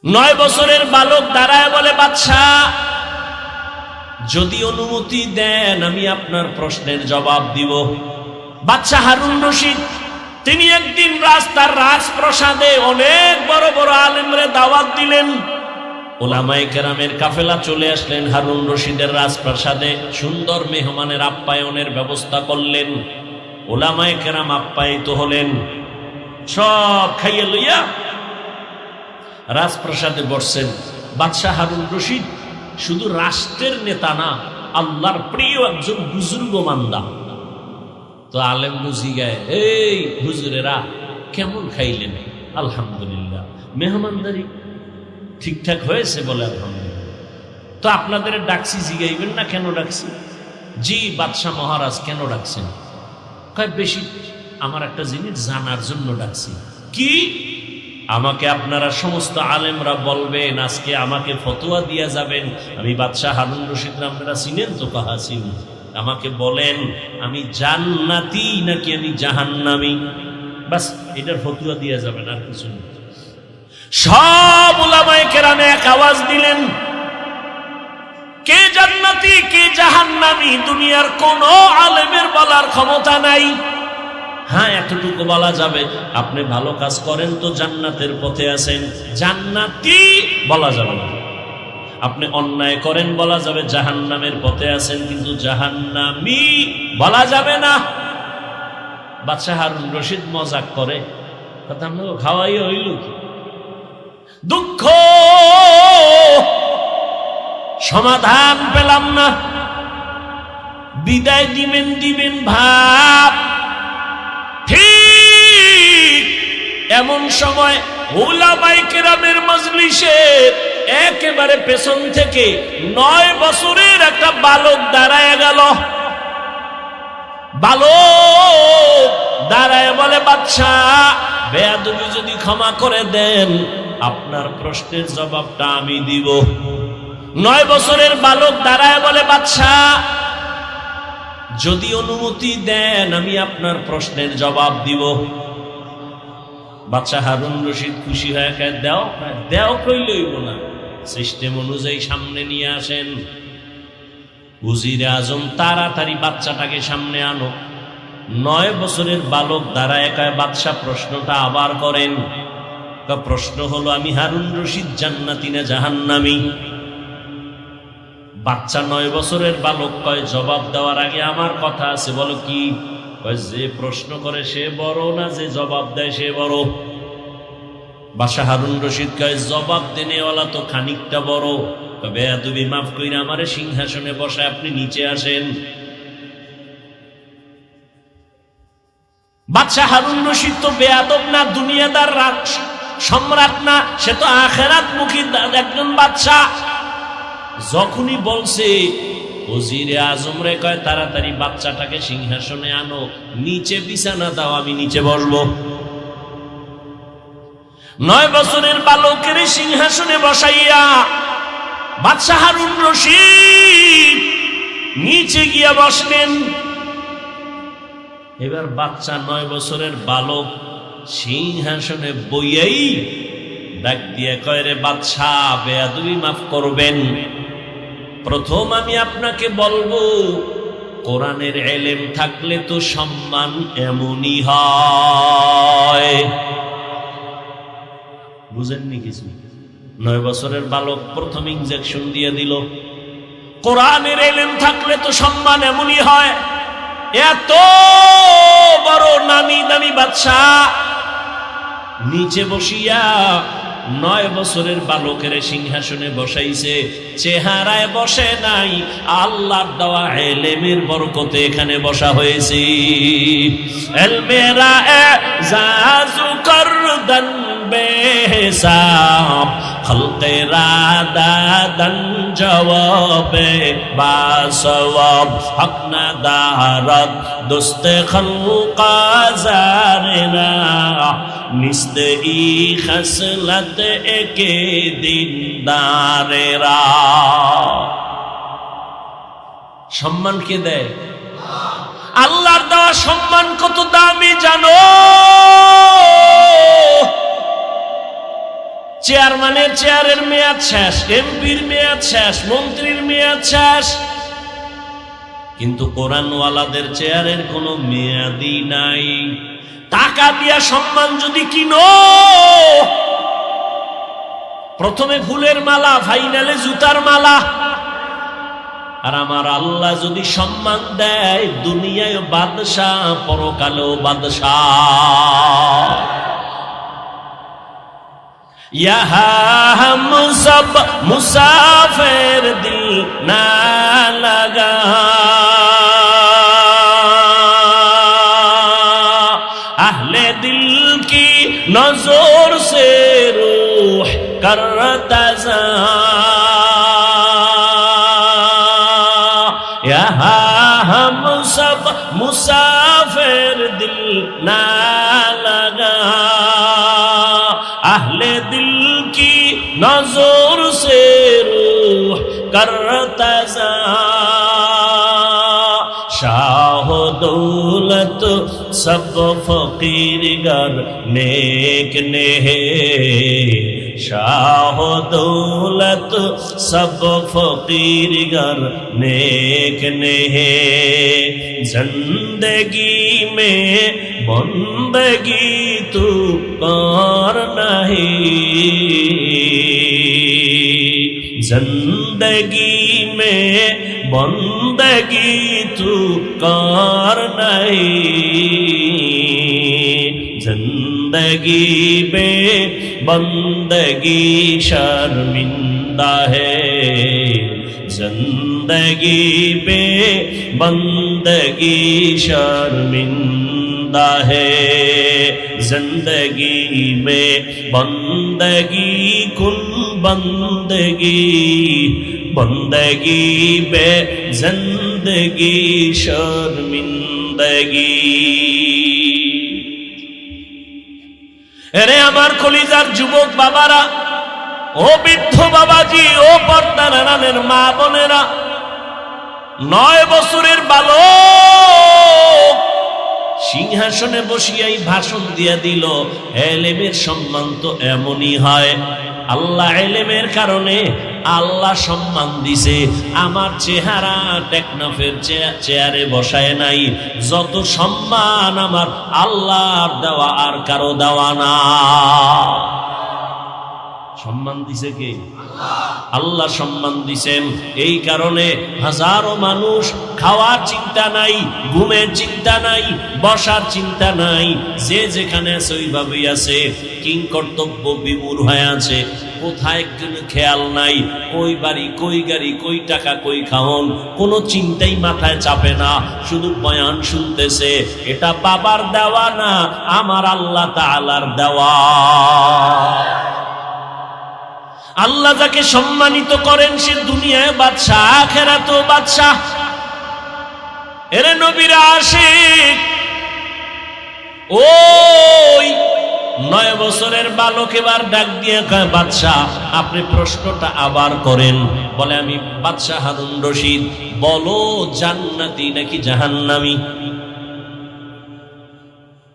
9 বছরের বালক দাঁড়ায় বলে, বাদশা যদি অনুমতি দেন আমি আপনার প্রশ্নের জবাব দিব। বাদশা হারুন রশিদ তিনি একদিন রাস্তার রাজপ্রাসাদে অনেক বড় বড় আলেমরে দাওয়াত দিলেন। উলামায়ে কেরামের কাফেলা চলে আসলেন হারুন রশিদের রাজপ্রাসাদে, সুন্দর মেহমানের আপ্যায়নের ব্যবস্থা করলেন। উলামায়ে কেরাম আপ্যায়িত হলেন, সব খাইয়ে লইয়া রাজপ্রাসাদে বসছেন। বাদশা হারুন রশিদ শুধু রাষ্ট্রের নেতা না, আল্লাহর প্রিয় একজন বুজুর্গ মান্দা। তো আলেম বুঝি গায়, এই হুজুরেরা কেমন খাইলেন? আলহামদুলিল্লাহ। মেহমানদারি ঠিকঠাক হয়েছে? বলে আলহামদুলিল্লাহ। তো আপনাদের ডাকছি, জিগাইবেন না কেন ডাকছি? জি বাদশা মহারাজ, কেন ডাকছেন? কয় বেশি আমার একটা জিনিস জানার জন্য ডাকছি। কি? আমাকে আপনারা সমস্ত আলেমরা বলবেন, আজকে আমাকে ফতোয়া দিয়া যাবেন। আমি বাদশা হারুন রশিদ, আপনারা চিনেন তো? কাহা চিনি। আমাকে বলেন আমি জান্নাতি নাকি আমি জাহান্নামী, বাস এটার ফতোয়া দিয়া যাবেন, আর কিছু না। সব উলামায়ে কেরাম এক আওয়াজ দিলেন, কে জান্নাতি কে জাহান্নামী দুনিয়ার কোন আলেমের বলার ক্ষমতা নাই। হ্যাঁ, এতটুকু বলা যাবে, আপনি ভালো কাজ করেন তো জান্নাতের পথে আছেন, জান্নাতি বলা যাবে না। আপনি অন্যায় করেন বলা যাবে জাহান্নামের পথে আছেন, কিন্তু জাহান্নামী বলা যাবে না। বাদশা হারুন রশিদ মজাক করে, কথা আমরা খাওয়াই হইল কি? দুঃখ, সমাধান পেলাম না। বিদায় দিবেন ভাব। ঠিক এমন সময় উলামায়ে কেরামের মজলিসে একেবারে পেছন থেকে 9 বছরের একটা বালক দাঁড়ায় গেল। বালক দাঁড়ায় বলে, বাদশা বেয়াদবি যদি ক্ষমা করে দেন আপনার প্রশ্নের জবাবটা আমি দিব। 9 বছরের বালক দাঁড়ায় বলে, বাদশা যদি অনুমতি দেন আমি আপনার প্রশ্নের জবাব দিব। বাদশা হারুন রশিদ খুশি হয়ে কয়, দেও কইলইব না, সিস্টেম অনুযায়ী সামনে নিয়ে আসেন। উজিরে আজম তাড়াতাড়ি বাচ্চাটাকে সামনে আনো। 9 বছরের বালক দাঁড়ায় কয়, বাদশা প্রশ্নটা আবার করেন। প্রশ্ন হলো আমি হারুন রশিদ জান্নাতি না জাহান্নামী? বাচ্চা 9 বছরের বালক কয়, জবাব দেওয়ার আগে আমার কথা আছে। বলো কি? কয়, যে প্রশ্ন করে সে বড় না যে জবাব দেয় সে বড়? বাদশা হারুন রশিদ কয়, জবাব দেনেওয়ালা তো খানিকটা বড়। বেয়াদবি মাফ কইরা আমারে সিংহাসনে বসায় আপনি নিচে আসেন। বাদশা হারুন রশিদ তো বেয়াদব না, দুনিয়াদার সম্রাট না, সে তো আখিরাত মুখী একজন বাদশা। যখনই বলছে ওজিরে আজম রে কয়, তাড়াতাড়ি বাচ্চাটাকে সিংহাসনে আনো, নিচে বিছানা দাও, আমি নিচে বসবো। 9 বছরের বালকের সিংহাসনে বসাইয়া বাদশা হারুন রশিদ নিচে গিয়া বসলেন। এবার বাচ্চা 9 বছরের বালক সিংহাসনে বইয়াই ডাক দিয়ে কয়, রে বাদশা বেয়াদবি মাফ করবেন। প্রথম আমি আপনাকে বলবো, কোরআনের ইলম থাকলে তো সম্মান এমনই হয়। বুঝেননি কিছু? 9 বছরের বালক প্রথম ইনজেকশন দিয়ে দিল। কোরআনের ইলম থাকলে তো সম্মান এমনই হয়। এত বড় নামি দামি বাদশা নিচে বসিয়া 9 বছরের বালকের সিংহাসনে বসাইছে। চেহারায় বসে নাই, আল্লাহর দেওয়া ইলমের বরকতে এখানে বসা হয়েছে। ইলমেরা এজাজু করদান বেহিসাব, খলকেরা দাদান জওয়াবে বাসওয়াব, হক না দারদ দোস্তে খলকা জারেনা, নিস্তে ই খসলত একে দিনদারেরা। সম্মান কে দেয়? আল্লাহর দেওয়া সম্মান কত দামি জানো? চেয়ারম্যানের চেয়ারের মেয়াদ শেষ, এমপির মেয়াদ শেষ, মন্ত্রীর মেয়াদ শেষ, কিন্তু কোরআনওয়ালাদের চেয়ারের কোনো মেয়াদই নাই। টাকা দিয়া সম্মান যদি কিনো, প্রথমে ফুলের মালা, ফাইনালে জুতার মালা। আর আমার আল্লাহ যদি সম্মান দেয়, দুনিয়ায় বাদশাহ, পরকালেও বাদশাহ। यहाँ हम सब मुसाफिर दिल ना लगा, अहले दिल की नजर से रूह करता जा, यहाँ हम सब मुसाफिर दिल ना लगा, अहले दिल की नजर से रूह करता जा, शाह दौलत सब फकीर गर नेक ने है, शाह दौलत सब फकीर गर नेक ने है, जिंदगी में बंदगी तू कर नहीं, जिंदगी में बंदगी तू कर नहीं, जिंदगी में बंदगी शर्मिंदा है, जिंदगी में बंदगी शर्मिंदा है, जिंदगी में बंदगी कुन बंदगी, बंदगी बे जिंदगी शर्मिंदगी। এরে আমার কলিজার যুবক বাবারা, ও বৃদ্ধ বাবাজি, ও পর্দার আড়ালের মা বোনেরা, 9 বছরের বালক সিংহাসনে বসিয়াই ভাষণ দিয়া দিল, এলেমের সম্মান তো এমনই হয়। আল্লাহ এলেমের কারণে আল্লাহ সম্মান দিছে। আমার চেহারা টেকনাফের চেয়ারে বসায় নাই। যত সম্মান আমার আল্লাহর দেওয়া, আর কারো দেওয়া না। সম্মান দিছে কে? আল্লাহ সম্মান দিছেন। এই কারণে হাজারো মানুষ খাওয়ার চিন্তা নাই, ঘুমের চিন্তা নাই, বসার চিন্তা নাই, যে যেখানে আছে ওইভাবেই আছে, কিং কর্তব্য বিমূঢ় হয়ে আছে। কোথায় কোনো খেয়াল নাই, কই বাড়ি, কই গাড়ি, কই টাকা, কই খাওন, কোনো চিন্তাই মাথায় চাপে না, শুধু বয়ান শুনতেছে। এটা বাবার দেওয়া না, আমার আল্লাহ তাআলার দেওয়া। আল্লাহ যাকে সম্মানিত করেন সে দুনিয়ায় বাদশাহ, আখিরাতেও বাদশাহ। এর নবীর আশিক ওই 9 বছরের বালক এবার ডাক দিয়ে কয়, বাদশাহ আপনি প্রশ্নটা আবার করেন। বলে, আমি বাদশাহ হারুন রশিদ, বলো জান্নাতি নাকি জাহান্নামী?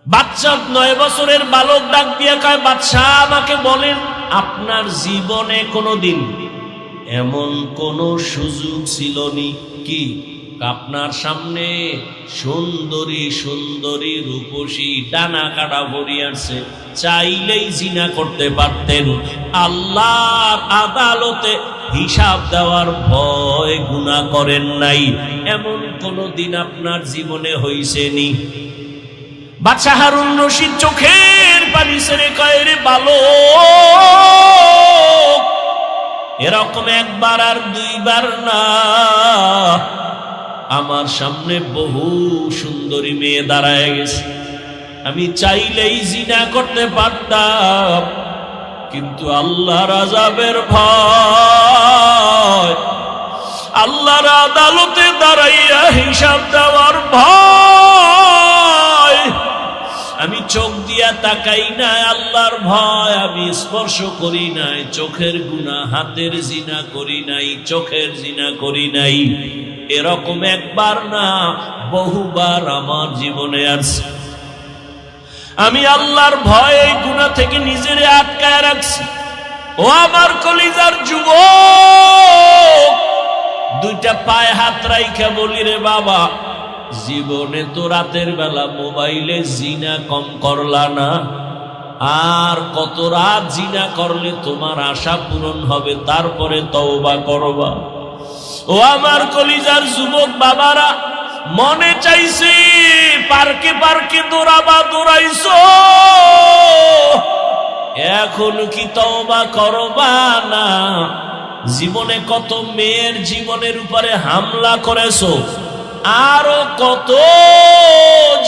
বাচ্চা 9 বছরের বালক ডাক দিয়ে কয়, বাদশাহ আমাকে বলেন, আপনার জীবনে কোনোদিন এমন কোন সুযোগ ছিল নি কি আপনার সামনে সুন্দরী সুন্দরী রূপসী ডানা কাটা ভরি আসছে, চাইলেই জিনা করতে পারতেন, আল্লাহর আদালতে হিসাব দেওয়ার ভয় গুনাহ করেন নাই, এমন কোন দিন আপনার জীবনে হইছে নি? বাদশাহ হারুন রশিদ চোখের পানি ছেড়ে কয়, রে বালক, এরকম একবার আর দুইবার না, আমার সামনে বহু সুন্দরী মেয়ে দাঁড়ায় গেছে, আমি চাইলেই জিনা করতে পারতাম, কিন্তু আল্লাহর আযাবের ভয়, আল্লাহর আদালতে দাঁড়াইয়া হিসাব দেওয়ার ভয়, আমি চোখ দিয়া তাকাই নাই, আল্লাহর ভয় আমি স্পর্শ করি নাই, চোখের গুনাহ, হাতের জিনা করি নাই, চোখের জিনা করি নাই। এরকম একবার না, বহুবার আমার জীবনে আছে। আমি আল্লাহর ভয়ে গুনাহ থেকে নিজেরে আটকায় রাখছি। ও আমার কলিজার যুবক, দুইটা পায়ে হাত রাইখা বলি রে বাবা, জীবনে তো রাতের বেলা মোবাইলে জিনা কম করলা না, আর কত রাত জিনা করলে তোমার আশা পূরণ হবে, তারপরে তওবা করবা। ও আমার কলিজার যুবক বাবারা, মনে চাইছে পার্কে পার্কে দৌড়াবা, দৌড়াইছো, এখন কি তওবা করবা না? জীবনে কত মেয়ের জীবনের উপরে হামলা করেছো, আরো কত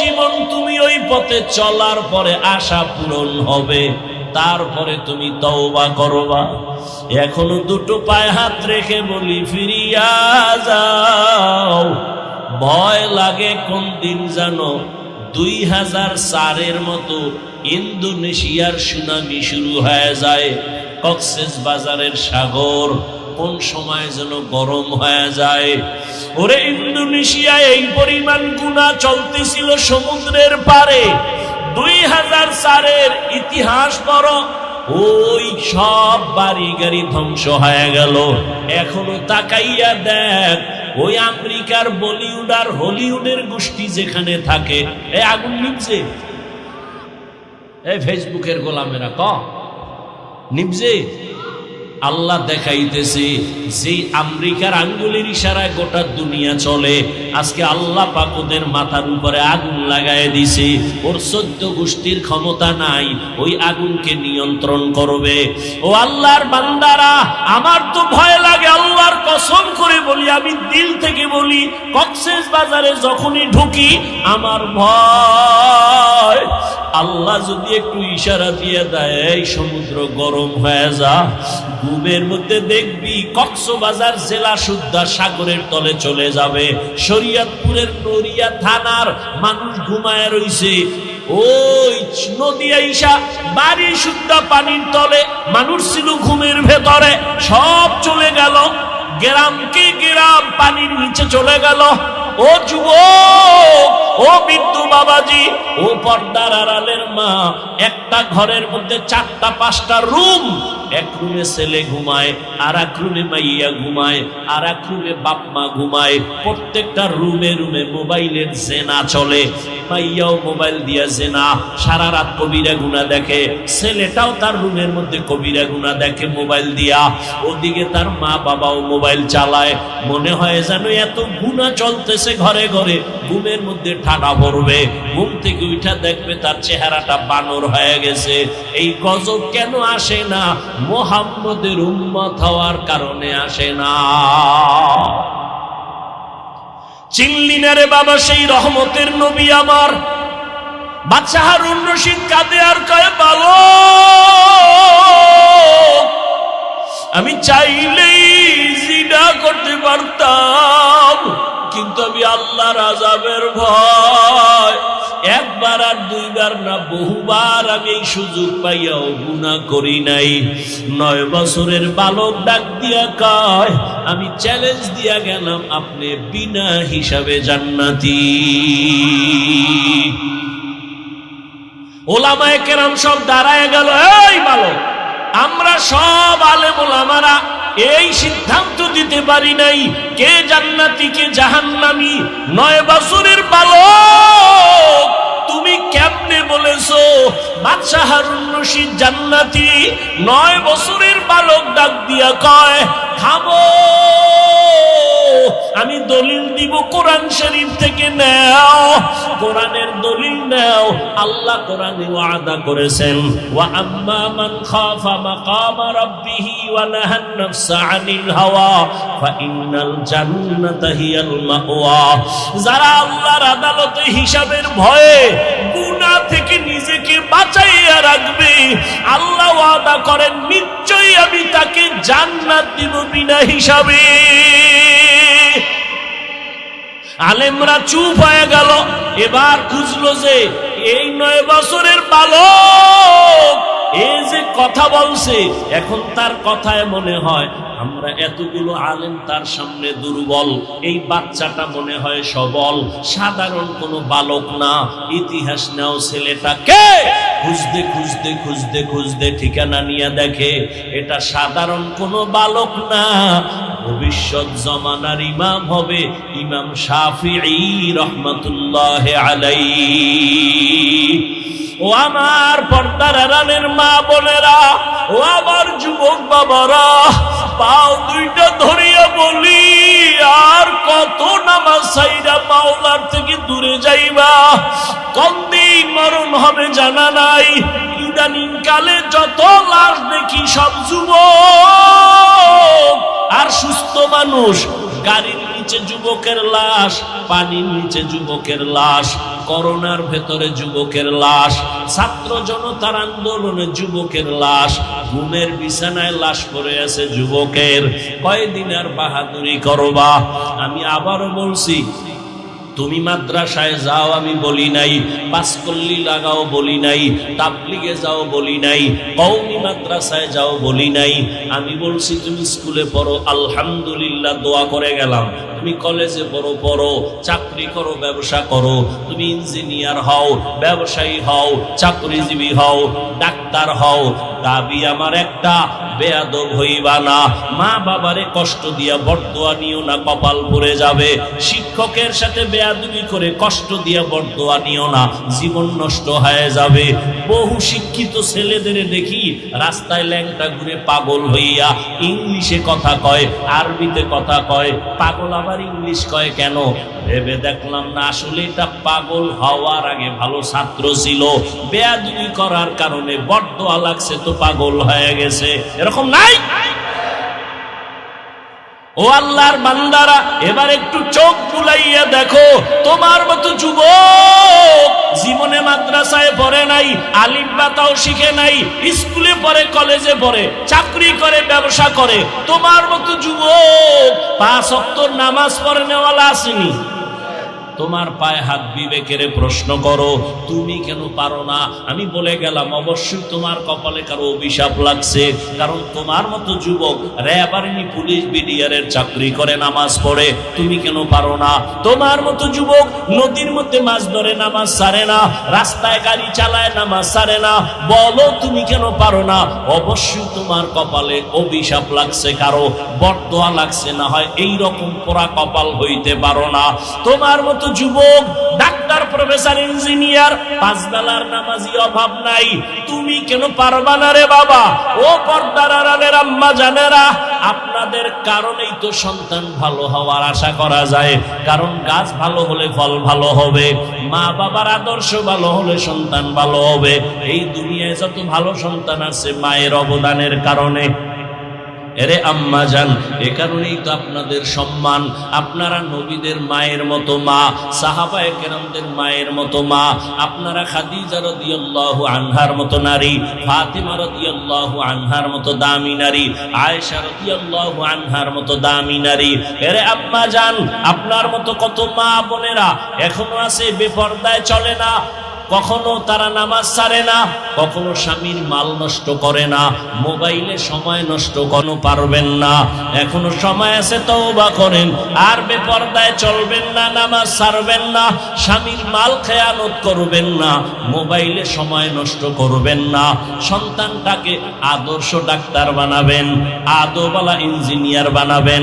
জীবন তুমি ওই পথে চলার পরে আশা পূরণ হবে, তারপরে তুমি তওবা করবা। এখনো দুটো পায়ে হাত রেখে বলি, ফিরিয়া যাও। ভয় লাগে কোন দিন জানো, 2004-এর মতো ইন্দোনেশিয়ার সুনামি শুরু হয়ে যায়, কক্সেস বাজারের সাগর কোন সময় যেন গরম হয়ে যায়। ওরে ইন্দোনেশিয়ায় এই পরিমাণ গুনাহ চলতেছিল সমুদ্রের পারে। 2004-এর ইতিহাস পড়ো, ওই সব বাড়ি গাড়ি ধ্বংস হয়ে গেল। এখনো তাকাইয়া দেখ, ওই আমেরিকার বলিউড আর হলিউডের গোষ্ঠী যেখানে থাকে, এই আগুন নিভছে, এই ফেসবুকের গোলামেরা নিভছে। আল্লাহ দেখাইতেছে যে আমেরিকার আঙ্গুলের ইশারায় গোটা দুনিয়া চলে। আজকে আল্লাহ পাক ওদের মাথার উপরে আগুন লাগায় দিছে, ওর 14 গোষ্ঠীর ক্ষমতা নাই ওই আগুনকে নিয়ন্ত্রণ করবে। ও আল্লাহর বান্দারা, আমার তো ভয় লাগে, আল্লাহর কসম করে বলি, আমি দিল থেকে বলি, কক্সেস বাজারে যখনই ঢুকি আমার ভয়, আল্লাহ যদি একটু ইশারা দিয়ে দেয় এই সমুদ্র গরম হয়ে যা, ঘুমের মধ্যে দেখবি কক্সবাজার জেলা সুদ্ধা সাগরের তলে চলে যাবে। শরীয়তপুরের নড়িয়া থানার মানুষ ঘুমায় রইছে, ওই নদী আইসা বাড়ি সুদ্ধা পানির তলে, মানুষ ছিল ঘুমের ভেতরে, সব চলে গেল, গ্রামকে গ্রাম পানির নিচে চলে গেল। ও যুবক, ও বিদ্যু বাবাজি, ও পর্দার আড়ালের মা, একটা ঘরের মধ্যে 4টা-5টা রুম, এক রুমে ছেলে ঘুমায়, আর এক রুমে মাইয়া ঘুমায়, আর এক রুমে বাপ মা ঘুমায়, প্রত্যেকটা রুমে রুমে মোবাইলের জেনা চলে। মাইয়াও মোবাইল দিয়া জেনা, সারা রাত কবিরা গুনাহ দেখে, ছেলেটাও তার রুমের মধ্যে কবিরা গুনাহ দেখে মোবাইল দিয়া, ওদিকে তার মা বাবাও মোবাইল চালায়। মনে হয় যেন এত গুনাহ চলতেছে ঘরে ঘরে, ঘুমের মধ্যে ঠাডা পড়বে, ঘুম থেকে উঠা দেখবে তার চেহারাটা বানর হয়ে গেছে। এই গজব কেন আসে না? মুহাম্মদের উম্মত হওয়ার কারণে আসে না। চিনলি না রে বাবা সেই রহমতের নবী আমার? বাদশা হারুন রশিদ কাঁদে আর কয়, বালক, আমি চাইলেই জিনা করতে পারতাম, কিন্তু আমি আল্লাহর আযাবের ভয়, একবার আর দুইবার না বহুবার আমি এই সুযোগ পাইয়াও গুনাহ করি নাই। 9 বছরের বালক ডাক দিয়া কয়, আমি চ্যালেঞ্জ দিয়া গেলাম, আপনি বিনা হিসাবে জান্নাতি। ওলামায়ে কেরাম সব দাঁড়ায় গেল, এই বালক, আমরা সব আলেম ওলামারা এই সিদ্ধান্ত দিতে পারি নাই কে জান্নাতি কে জাহান্নামী। 9 বছরের বালক, তুমি কেমনে বলেছো বাদশা হারুন রশিদ জান্নাতি? 9 বছরের বালক ডাক দিয়া কয়, খাবো, আমি দলিল দিব কোরআন শরীফ থেকে নাও, কোরআনের দলিল নাও। আল্লাহ কোরআনে ওয়াদা করেছেন, ওয়া আম্মা মান খাফা মাকামা রাব্বিহি ওয়া নাহান নাফসা আনিল হাওয়া ফা ইন্নাল জান্নাতা হিয়াল মাওয়া। যারা আল্লাহর আদালতে হিসাবের ভয়ে গুনাহ থেকে নিজেকে বাঁচাইয়া রাখবে, আল্লাহ ওয়াদা করেন নিশ্চয়ই আমি তাকে জান্নাত দিব বিনা হিসাবে। আলেমরা চুপ হয়ে গেল। এবার খুঁজলো যে এই 9 বছরের বালক এই যে কথা বলছে, এখন তার কথায় মনে হয় আমরা এতগুলো আলেম তার সামনে দুর্বল, এই বাচ্চাটা মনে হয় সবল, সাধারণ কোনো বালক না। ইতিহাস নাও ছেলেটাকে খুঁজতে খুঁজতে খুঁজতে খুঁজতে ঠিকানা নিয়ে দেখে এটা সাধারণ কোনো বালক না, ভবিষ্যৎ জমানার ইমাম হবে ইমাম শাফিঈ রাহমাতুল্লাহ আলাইহি। ও আমার পর্দার আড়ালের মা বোনেরা, ও আমার যুবক বাবারা, পাও দুইটা ধরিয়া বলি, আর কত নামাজ ছাইরা মাওলার থেকে দূরে যাইবা? কোন দিন মরণ হবে জানা নাই। ইদানিং কালে যত লাশ দেখি সব যুবক আর সুস্থ মানুষ। গাড়ির নিচে যুবকের লাশ, পানির নিচে যুবকের লাশ, করোনার ভেতরে যুবকের লাশ, ছাত্র জনতার আন্দোলনে যুবকের লাশ, ঘুমের বিছানায় লাশ পড়ে আছে যুবকের। কয়দিন আর বাহাদুরি করবা? আমি আবারও বলছি, তুমি মাদ্রাসায় যাও আমি বলি নাই, পাঁচকল্লি লাগাও বলি নাই, তাবলিগে যাও বলি নাই, কওমি মাদ্রাসায় যাও বলি নাই। আমি বলছি তুমি স্কুলে পড়ো, আলহামদুলিল্লাহ দোয়া করে গেলাম। তুমি কলেজে পড়ো, চাকরি করো, ব্যবসা করো, তুমি ইঞ্জিনিয়ার হও, ব্যবসায়ী হও, চাকরিজীবী হও, ডাক্তার হও, দাবি আমার একটা, বেয়াদব হইবা না। মা বাবারে কষ্ট দিয়া বরদোয়া নিও না, কপাল পড়ে যাবে। শিক্ষকের সাথে বেয়াদবি করে কষ্ট দিয়া বরদোয়া নিও না, জীবন নষ্ট হয়ে যাবে। বহু শিক্ষিত ছেলেদের দেখি রাস্তায় ল্যাংটা ঘুরে পাগল হইয়া ইংলিশে কথা কয়, আরবিতে কথা কয়। পাগল আবার ইংলিশ কয় কেন? ভেবে দেখলাম না, আসলে এটা পাগল হওয়ার আগে ভালো ছাত্র ছিল, বেয়াদবি করার কারণে বরদোয়া লাগছে তো পাগল হয়ে গেছে। এরকম নাই? ও আল্লাহর বান্দারা, এবার একটু চোখ বুলাইয়া দেখো, তোমার মতো যুবক জীবনে মাদ্রাসায় পড়ে নাই, আলিফ বা তাও শিখে নাই, স্কুলে পড়ে, কলেজে পড়ে, চাকরি করে, ব্যবসা করে, তোমার মতো যুবক 5 ওয়াক্ত নামাজ পড়ে নেওয়ালা আসেনি। তোমার পায়ে হাত বিবেকের প্রশ্ন করো, তুমি কেন পারো না? আমি বলে গেলাম, অবশ্যই তোমার কপালে কারো অভিশাপ লাগছে, কারণ তোমার মতো যুবক র্যাব আর্মি পুলিশ বিডিআরের চাকরি করে, নামাজ পড়ে, তুমি কেন পারো না? তোমার মতো যুবক নদীর মধ্যে মাছ ধরে, নামাজ ছাড়ে না, রাস্তায় গাড়ি চালায়, নামাজ ছাড়ে না, বলো তুমি কেন পারো না? অবশ্যই তোমার কপালে অভিশাপ লাগছে, কারো বরদোয়া লাগছে, না হয় এইরকম পোড়া কপাল হইতে পারো না। তোমার মতো যুবক ডাক্তার, প্রফেসর, ইঞ্জিনিয়ার, 5 বেলার নামাজি অভাব নাই, তুমি কেন পারবা না রে বাবা? ও পর্দার আড়ালের আম্মা জানেরা, আপনাদের কারণেই তো সন্তান ভালো হওয়ার আশা করা যায়, কারণ গাছ ভালো হলে ফল ভালো হবে, মা বাবার আদর্শ ভালো হলে সন্তান ভালো হবে। এই দুনিয়ায় যত ভালো সন্তান আছে মায়ের অবদানের কারণে। এরে আম্মা জান, এ কারণেই তো আপনাদের সম্মান। আপনারা নবীদের মায়ের মতো মা, সাহাবায়ে কেরামদের মায়ের মতো মা, আপনারা খাদিজা রাদিয়াল্লাহু আনহার মতো নারী, ফাতিমা রাদিয়াল্লাহু আনহার মতো দামি নারী, আয়েশা রাদিয়াল্লাহু আনহার মতো দামি নারী। এরে আম্মা জান, আপনার মতো কত মা বোনেরা এখনো আছে বেপরদায় চলে না, কখনো তারা নামাজ ছাড়ে না, কখনো স্বামীর মাল নষ্ট করে না, মোবাইলে সময় নষ্ট কোনো পারবেন না। এখনো সময় আছে, তওবা করেন, আর বেপরদায় চলবেন না, নামাজ ছাড়বেন না, স্বামীর মাল খেয়ানত করবেন না, মোবাইলে সময় নষ্ট করবেন না। সন্তানটাকে আদর্শ ডাক্তার বানাবেন, আদোওয়ালা ইঞ্জিনিয়ার বানাবেন,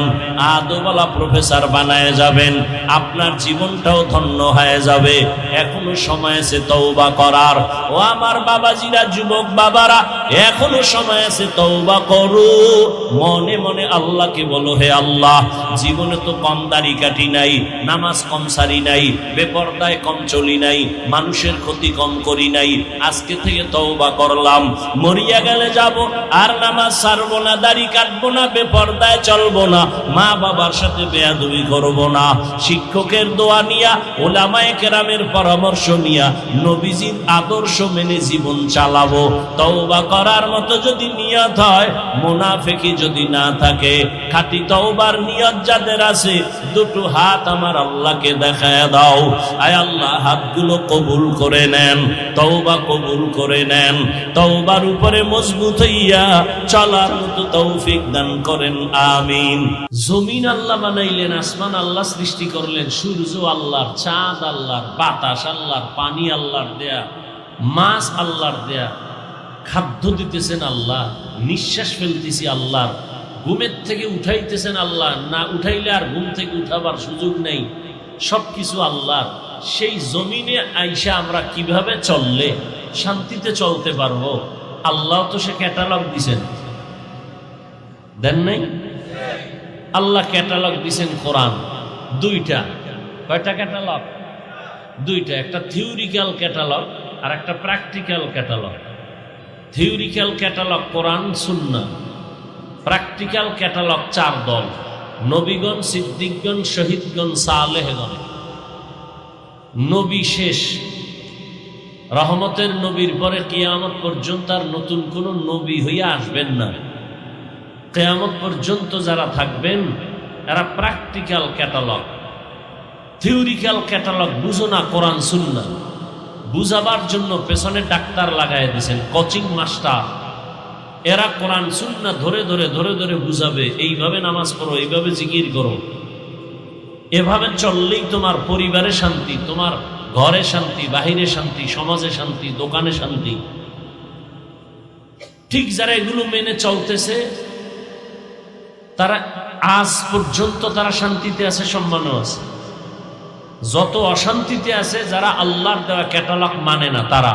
আদোওয়ালা প্রফেসর বানায় যাবেন, আপনার জীবনটাও ধন্য হয়ে যাবে। এখনো সময় আছে তওবা করার। ও আমার বাবাজিরা, যুবক বাবারা, এখনো সময় আছে, তওবা করো। মনে মনে আল্লাহকে বলো, হে আল্লাহ, জীবনে তো কম দাড়ি কাটি নাই, নামাজ কম সারি নাই, বেপরদায় কম চলি নাই, মানুষের ক্ষতি কম করি নাই, আজকে থেকে তওবা করলাম। মরিয়া গেলে যাব, আর নামাজ ছাড়বো না, দাড়ি কাটবো না, বেপরদায় চলবো না, মা বাবার সাথে বেয়াদবি করবো না। শিক্ষকের দোয়া নিয়া, ওলামায়ে কেরামের পরামর্শ নিয়া, নবীজির আদর্শ মেনে জীবন চালাবো। তওবা করার মতো যদি নিয়ত হয়, মুনাফিকি যদি না থাকে, খাঁটি তওবার নিয়ত যাদের আছে, দুটো হাত আমার আল্লাহকে দেখায় দাও। আয় আল্লাহ, হাতগুলো কবুল করে নেন, তওবা কবুল করে নেন, তওবার উপরে মজবুত হইয়া চলার মতো তৌফিক দান করেন, আমিন। জমিন আল্লাহ বানাইলেন, আসমান আল্লাহ সৃষ্টি করলেন, সূর্য আল্লাহর, চাঁদ আল্লাহর, বাতাস আল্লাহর, পানি আল্লাহর দেয়া, মাছ আল্লাহর দেয়া, খাদ্য দিতেছেন আল্লাহ, নিঃশ্বাস ফেলতেছি আল্লাহর, ঘুমের থেকে উঠাইতেছেন আল্লাহ, না উঠাইলে আর ঘুম থেকে উঠাবার সুযোগ নেই, সবকিছু আল্লাহর। সেই জমিনে আইসা আমরা কিভাবে চললে শান্তিতে চলতে পারবো? আল্লাহ তো সে ক্যাটালগ দিছেন, দেন নাই? আল্লাহ ক্যাটালগ দিছেন কোরআন, দুইটা। কয়টা ক্যাটালগ? দুইটা, একটা থিওরিক্যাল ক্যাটালগ আর একটা প্র্যাকটিক্যাল ক্যাটালগ। থিওরিক্যাল ক্যাটালগ কোরআন সুন্নাহ, প্র্যাকটিক্যাল ক্যাটালগ চার দল: নবীগণ, সিদ্দিকগণ, শহীদগণ, সালেহগণ। নবী শেষ, রহমতের নবীর পরে কিয়ামত পর্যন্ত আর নতুন কোন নবী হইয়া আসবেন না। কিয়ামত পর্যন্ত যারা থাকবেন এরা প্র্যাকটিক্যাল ক্যাটালগ। থিওরিক্যাল ক্যাটালগ বুঝো না, কোরআন সুন্নাহ বুঝাবার জন্য পেছনে ডাক্তার লাগাই দিয়েছেন, কোচিং মাস্টার। এরা কোরআন সুন্নাহ ধরে ধরে ধরে ধরে বুঝাবে, এইভাবে নামাজ পড়ো, এইভাবে জিকির করো, এভাবে চললেই তোমার পরিবারে শান্তি, তোমার ঘরে শান্তি, বাহিরে শান্তি, সমাজে শান্তি, দোকানে শান্তি। ঠিক যারা এগুলো মেনে চলতেছে তারা আজ পর্যন্ত তারা শান্তিতে আছে, সম্মানও আছে। যত অশান্তিতে আছে যারা আল্লাহর দেওয়া ক্যাটালগ মানে না, তারা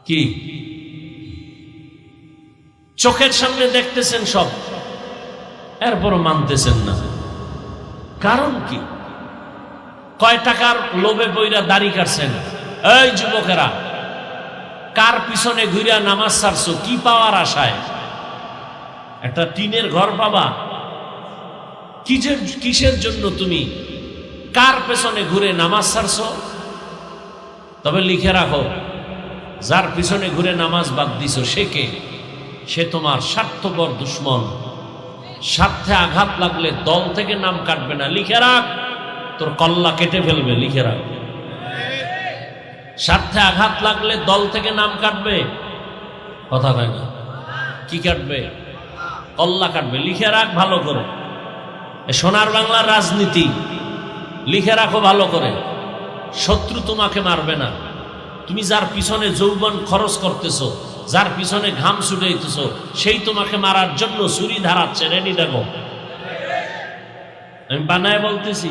কি চোখের সামনে দেখতেছেন সব, এরপরও মানতেছেন না। কারণ কি? কয় টাকার লোভে বইরা দাড়ি কাটছেন? এই যুবকেরা, কার পিছনে ঘুরিয়া নামাজ ছাড়ছো? কি পাওয়ার আশায়? একটা টিনের ঘর পাবা? কিসের জন্য তুমি কার পেছনে ঘুরে নামাজ ছাড়ছো? তবে লিখে রাখো, যার পিছনে ঘুরে নামাজ বাদ দিছো সে কে? সে তোমার স্বার্থপর দুশ্মন। স্বার্থে আঘাত লাগলে দল থেকে নাম কাটবে না, লিখে রাখ, তোর কল্লা কেটে ফেলবে, লিখে রাখ। স্বার্থে আঘাত লাগলে দল থেকে নাম কাটবে, কথা হয় না, কি কাটবে? কল্লা কাটবে, লিখে রাখ ভালো করে। সোনার বাংলার রাজনীতি লিখে রাখো ভালো করে। শত্রু তোমাকে মারবে না, তুমি যার পিছনে যৌবন খরচ করতেছো, যার পিছনে ঘাম ছুটাইতেছো, সেই তোমাকে মারার জন্য ছুরি ধারাচ্ছে, রেডি দেখো। আমি বানায় বলতেছি,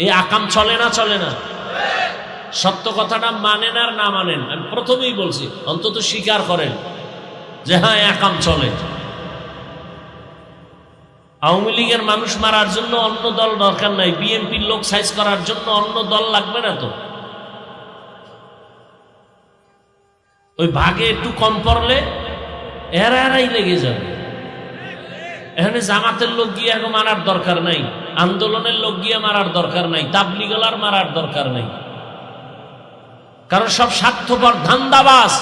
এই আকাম চলে না? চলে না? সত্য কথাটা মানেন আর না মানেন, আমি প্রথমেই বলছি, অন্তত স্বীকার করেন যে হ্যাঁ আকাম চলে। আওয়ামী লীগের মানুষ মারার জন্য অন্য দল দরকার নাই, বিএনপির লোক সাইজ করার জন্য অন্য দল লাগবে না তো। ওই ভাগে একটু কম পড়লে এরাই লেগে যাবে। এখানে জামাতের লোক গিয়ে এখন মারার দরকার নাই, আন্দোলনের লোক গিয়ে মারার দরকার নাই, তাবলিগলার মারার দরকার নাই, কারণ সব স্বার্থপর ধান্দাবাজ।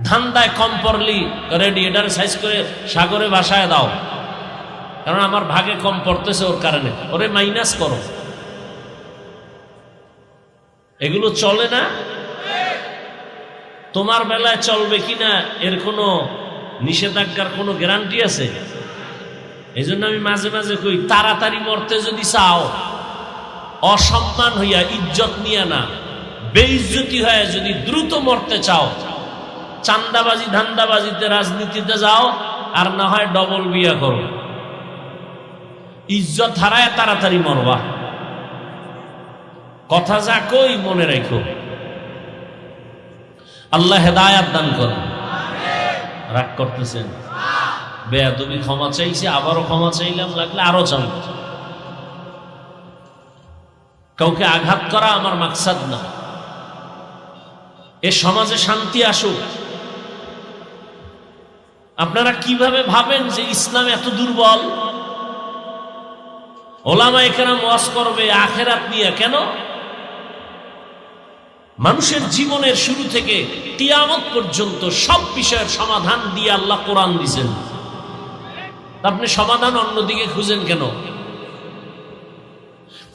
ধান্দায় কম পড়লি রেডি, এটার সাইজ করে সাগরে ভাসায় দাও, কারণ আমার ভাগে কম পড়তেছে ওর কারণে, ওরে মাইনাস করো। এগুলো চলে না। তোমার বেলায় চলবে কিনা এর কোনো নিষেধাজ্ঞার কোনো গ্যারান্টি আছে? এই জন্য আমি মাঝে মাঝে কই, তাড়াতাড়ি মরতে যদি চাও, অসম্মান হইয়া, ইজ্জত নিয়ে না, বেইজ্জতি হয়ে যদি দ্রুত মরতে চাও, চান্দাবাজি ধান্দাবাজিতে রাজনীতিতে যাও, আর না হয় ডবল বিয়া করো, ইজ্জত হারায় তাড়াতাড়ি মরবা। কথা যা কই মনে রাখো। আল্লাহ হেদায়াত দান করেন। রাগ করতেছেন? বেয়াদবি ক্ষমা চাইছি, আবারও ক্ষমা চাইলাম, লাগলে আরো চান। কাউকে আঘাত করা আমার মাকসাদ না। এ সমাজে শান্তি আসুক। আপনারা কিভাবে ভাবেন যে ইসলাম এত দুর্বল? ওলামায়ে কেরাম ওয়াজ করবে আখিরাত নিয়ে। কেন? মানুষের জীবনের শুরু থেকে কিয়ামত পর্যন্ত সব বিষয়ের সমাধান দিয়ে আল্লাহ কোরআন দিয়েছেন। আপনি সমাধান অন্যদিকে খুঁজেন কেন?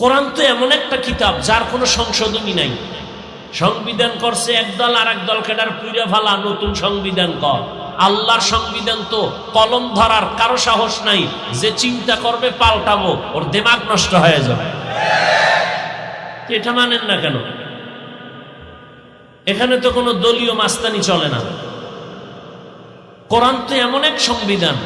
কোরআন তো এমন একটা কিতাব যার কোনো সংশোধনী নাই। সংবিধান করছে একদল, আর একদল কেটার পুইরা ফালা নতুন সংবিধান কর। আল্লাহর সংবিধান তো কলম ধরার কারো সাহস নাই। যে চিন্তা করবে পাল্টাবো, ওর দিমাগ নষ্ট হয়ে যাবে। এটা মানেন না কেন? এখানে তো কোনো দলীয় মাস্তানি চলে না। কোরআন তো এমন এক সংবিধান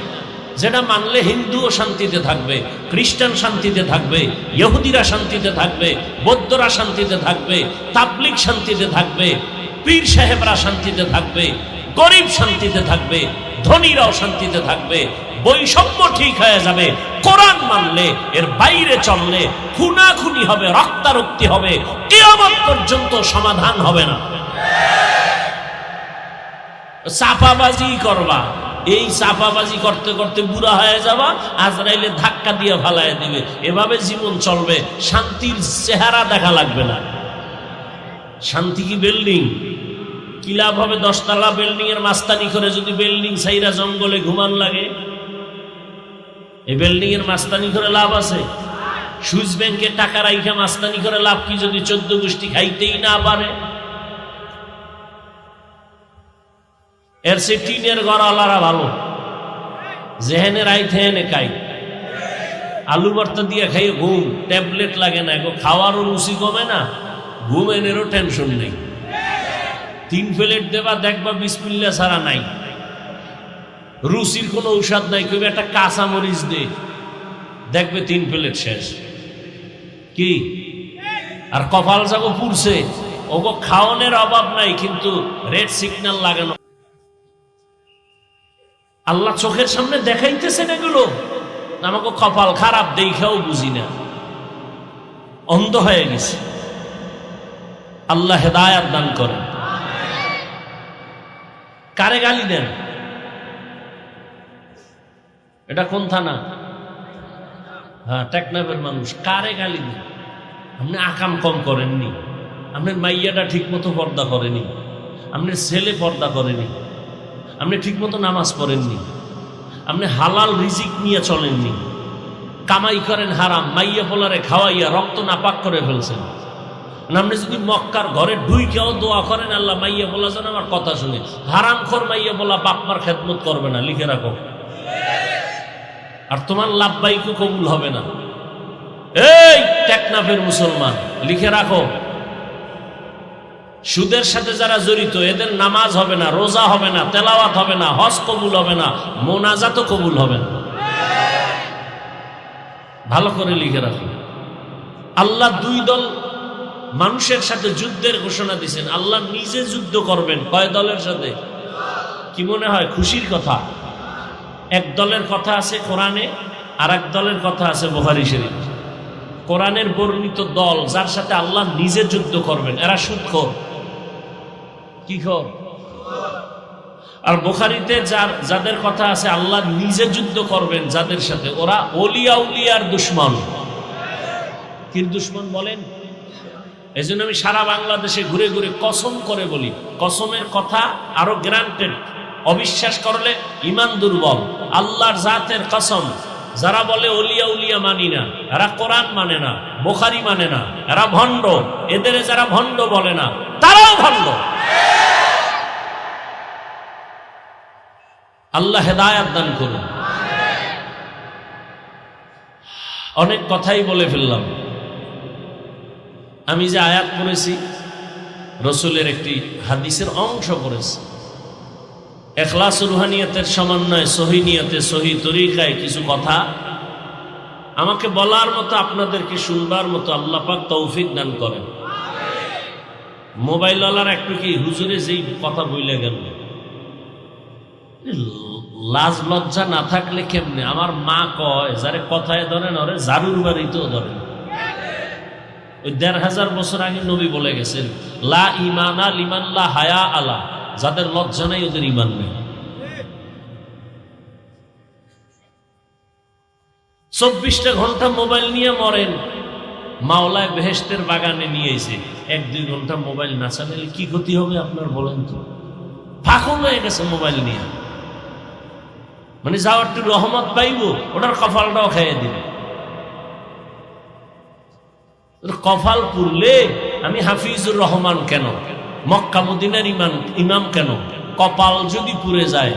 যেটা মানলে হিন্দুও শান্তিতে থাকবে, খ্রিস্টান শান্তিতে থাকবে, ইহুদিরা শান্তিতে থাকবে, বৌদ্ধরা শান্তিতে থাকবে, তাবলিগ শান্তিতে থাকবে, পীর সাহেবরা শান্তিতে থাকবে, গরিব শান্তিতে থাকবে, ধনীরাও শান্তিতে থাকবে। বৈষম্য ঠিক হয়ে যাবে কোরআন মানলে। এর বাইরে চললে খুনাখুনি হবে, রক্তারক্তি হবে, কিয়ামত পর্যন্ত সমাধান হবে না। চাপাবাজি করবা, এই চাপাবাজি করতে করতে বুড়া হয়ে যাবা, আজরাইলে ধাক্কা দিয়ে ফালায় দিবে। এভাবে জীবন চলবে, শান্তির চেহারা দেখা লাগবে না। শান্তি কি বিল্ডিং? কি লাভ হবে 10 তলা বিল্ডিং এর মাস্তানি করে যদি বিল্ডিং সাইরা জঙ্গলে ঘুমান লাগে? এই বিল্ডিং এর মাস্তানি করে লাভ আছে? সুইস ব্যাংকে টাকা রাইখা মাস্তানি করে লাভ কি যদি 14 গোষ্ঠী খাইতেই না পারে? এর সে টিনের ঘর আলারা ভালো, যেহেনে রাইত হেনে খাই। আলু ভর্তা দিয়ে খাইয়ে ঘুম, ট্যাবলেট লাগে না, খাওয়ারও রুচি কমে না, ঘুম এনেরও টেনশন নেই। 3 প্লেট দেবা, দেখবা বিসমিল্লাহ ছাড়া নাই, রুচির কোনো ঔষধ নাই। কইবে একটা কাঁচা মরিচ দে, দেখবে 3 প্লেট শেষ। কি আর কপাল যাবো পুড়ছে, ওগো খাওয়ানোর অভাব নাই, কিন্তু রেড সিগন্যাল লাগানো। আল্লাহ চোখের সামনে দেখাইতেছেন এগুলো, আমাকে কপাল খারাপ দেখাও বুঝি না, অন্ধ হয়ে গেছে। আল্লাহ হেদায়াত দান করেন। কারে গালি দেন? এটা কোন থানা? হ্যাঁ, টেকনাফের মানুষ। কারে গালি দেন? আপনি আকাম কম করেননি, আপনার মাইয়াটা ঠিক মতো পর্দা করেনি, আপনার ছেলে পর্দা করেনি, আপনি ঠিক মতো নামাজ পড়েননি, আপনি হালাল রিজিক নিয়ে চলেননি, কামাই করেন হারাম, মাইয়া পোলারে খাওয়াইয়া রক্ত নাপাক করে ফেলছেন। আপনি যদি মক্কার ঘরে ঢুইকেও দোয়া করেন, আল্লাহ মাইয়া পোলা যেন আমার কথা শুনে, হারাম খোর মাইয়া পোলা বাপমার খেদমত করবে না, লিখে রাখো। আর তোমার লাভবাইকও কবুল হবে না। এই টেকনাফের মুসলমান, লিখে রাখো, সুদের সাথে যারা জড়িত এদের নামাজ হবে না, রোজা হবে না, তেলাওয়াত হবে না, হজ কবুল হবে না, মোনাজাতও কবুল হবে না। ভালো করে লিখে রাখো। আল্লাহ 2 দল মানুষের সাথে যুদ্ধের ঘোষণা দিয়েছেন। আল্লাহ নিজে যুদ্ধ করবেন। কয় দলের সাথে? কি মনে হয় খুশির কথা? এক দলের কথা আছে কোরআনে, আর এক দলের কথা আছে বুখারী শরীফ। কোরআনের বর্ণিত দল যার সাথে আল্লাহ নিজে যুদ্ধ করবেন, এরা সুদখোর। কি খোর? আর বুখারীতে যাদের কথা আছে আল্লাহ নিজে যুদ্ধ করবেন যাদের সাথে, ওরা ওলিয়া উলিয়ার দুশমন। কি দুশমন বলেন? এই জন্য আমি সারা বাংলাদেশে ঘুরে ঘুরে কসম করে বলি, কসমের কথা আরো গ্রান্টেড। অবিশ্বাস করলে ইমান দুর্বল। আল্লাহর জাতের কসম, যারা বলে ওলিয়া উলিয়া মানি না, এরা কোরআন মানে না, বুখারী মানে না, এরা ভণ্ড। এদের যারা ভণ্ড বলে না, তারাও ভণ্ড। আল্লাহ হেদায়াত দান করুন। অনেক কথাই বলে ফেললাম। আমি যে আয়াত পড়েছি রসুলের একটি হাদিসের অংশ পড়েছি। ইখলাস রুহানিয়াতের সমন্বয় সহি নিয়তে সহি তরিকায় কিছু কথা আমাকে বলার মতো, আপনাদেরকে শুনবার মতো আল্লাহ পাক তৌফিক দান করেন। মোবাইলওয়ালার একটু কি হুজুরে যেই কথা বইলে গেল, লাজ লজ্জা না থাকলে কেমনে? আমার মা কয়, যারে কথায় ধরেন ওরে জারুর বাড়িতেও ধরেন। ওই ১৫০০ বছর আগে নবী বলে গেছেন, লা ইমানা লিমান লা হায়া আলা, যাদের লজ্জা নাই ওদের ইমান নেই। 24টা ঘন্টা মোবাইল নিয়ে মরেন, মাওলায় বেহেশতের বাগানে নিয়ে এসে 1-2 ঘন্টা মোবাইল না চালালে কি ক্ষতি হবে আপনার বলেন তো? পাগল হয়ে গেছে মোবাইল নিয়ে, মানে যাওয়ার একটু রহমত পাইব, ওটার কপালটাও খাইয়ে দিবে। কপাল পুরলে আমি হাফিজুর রহমান কেন, মক্কা মদিনার ইমাম কেন? কপাল যদি পুড়ে যায়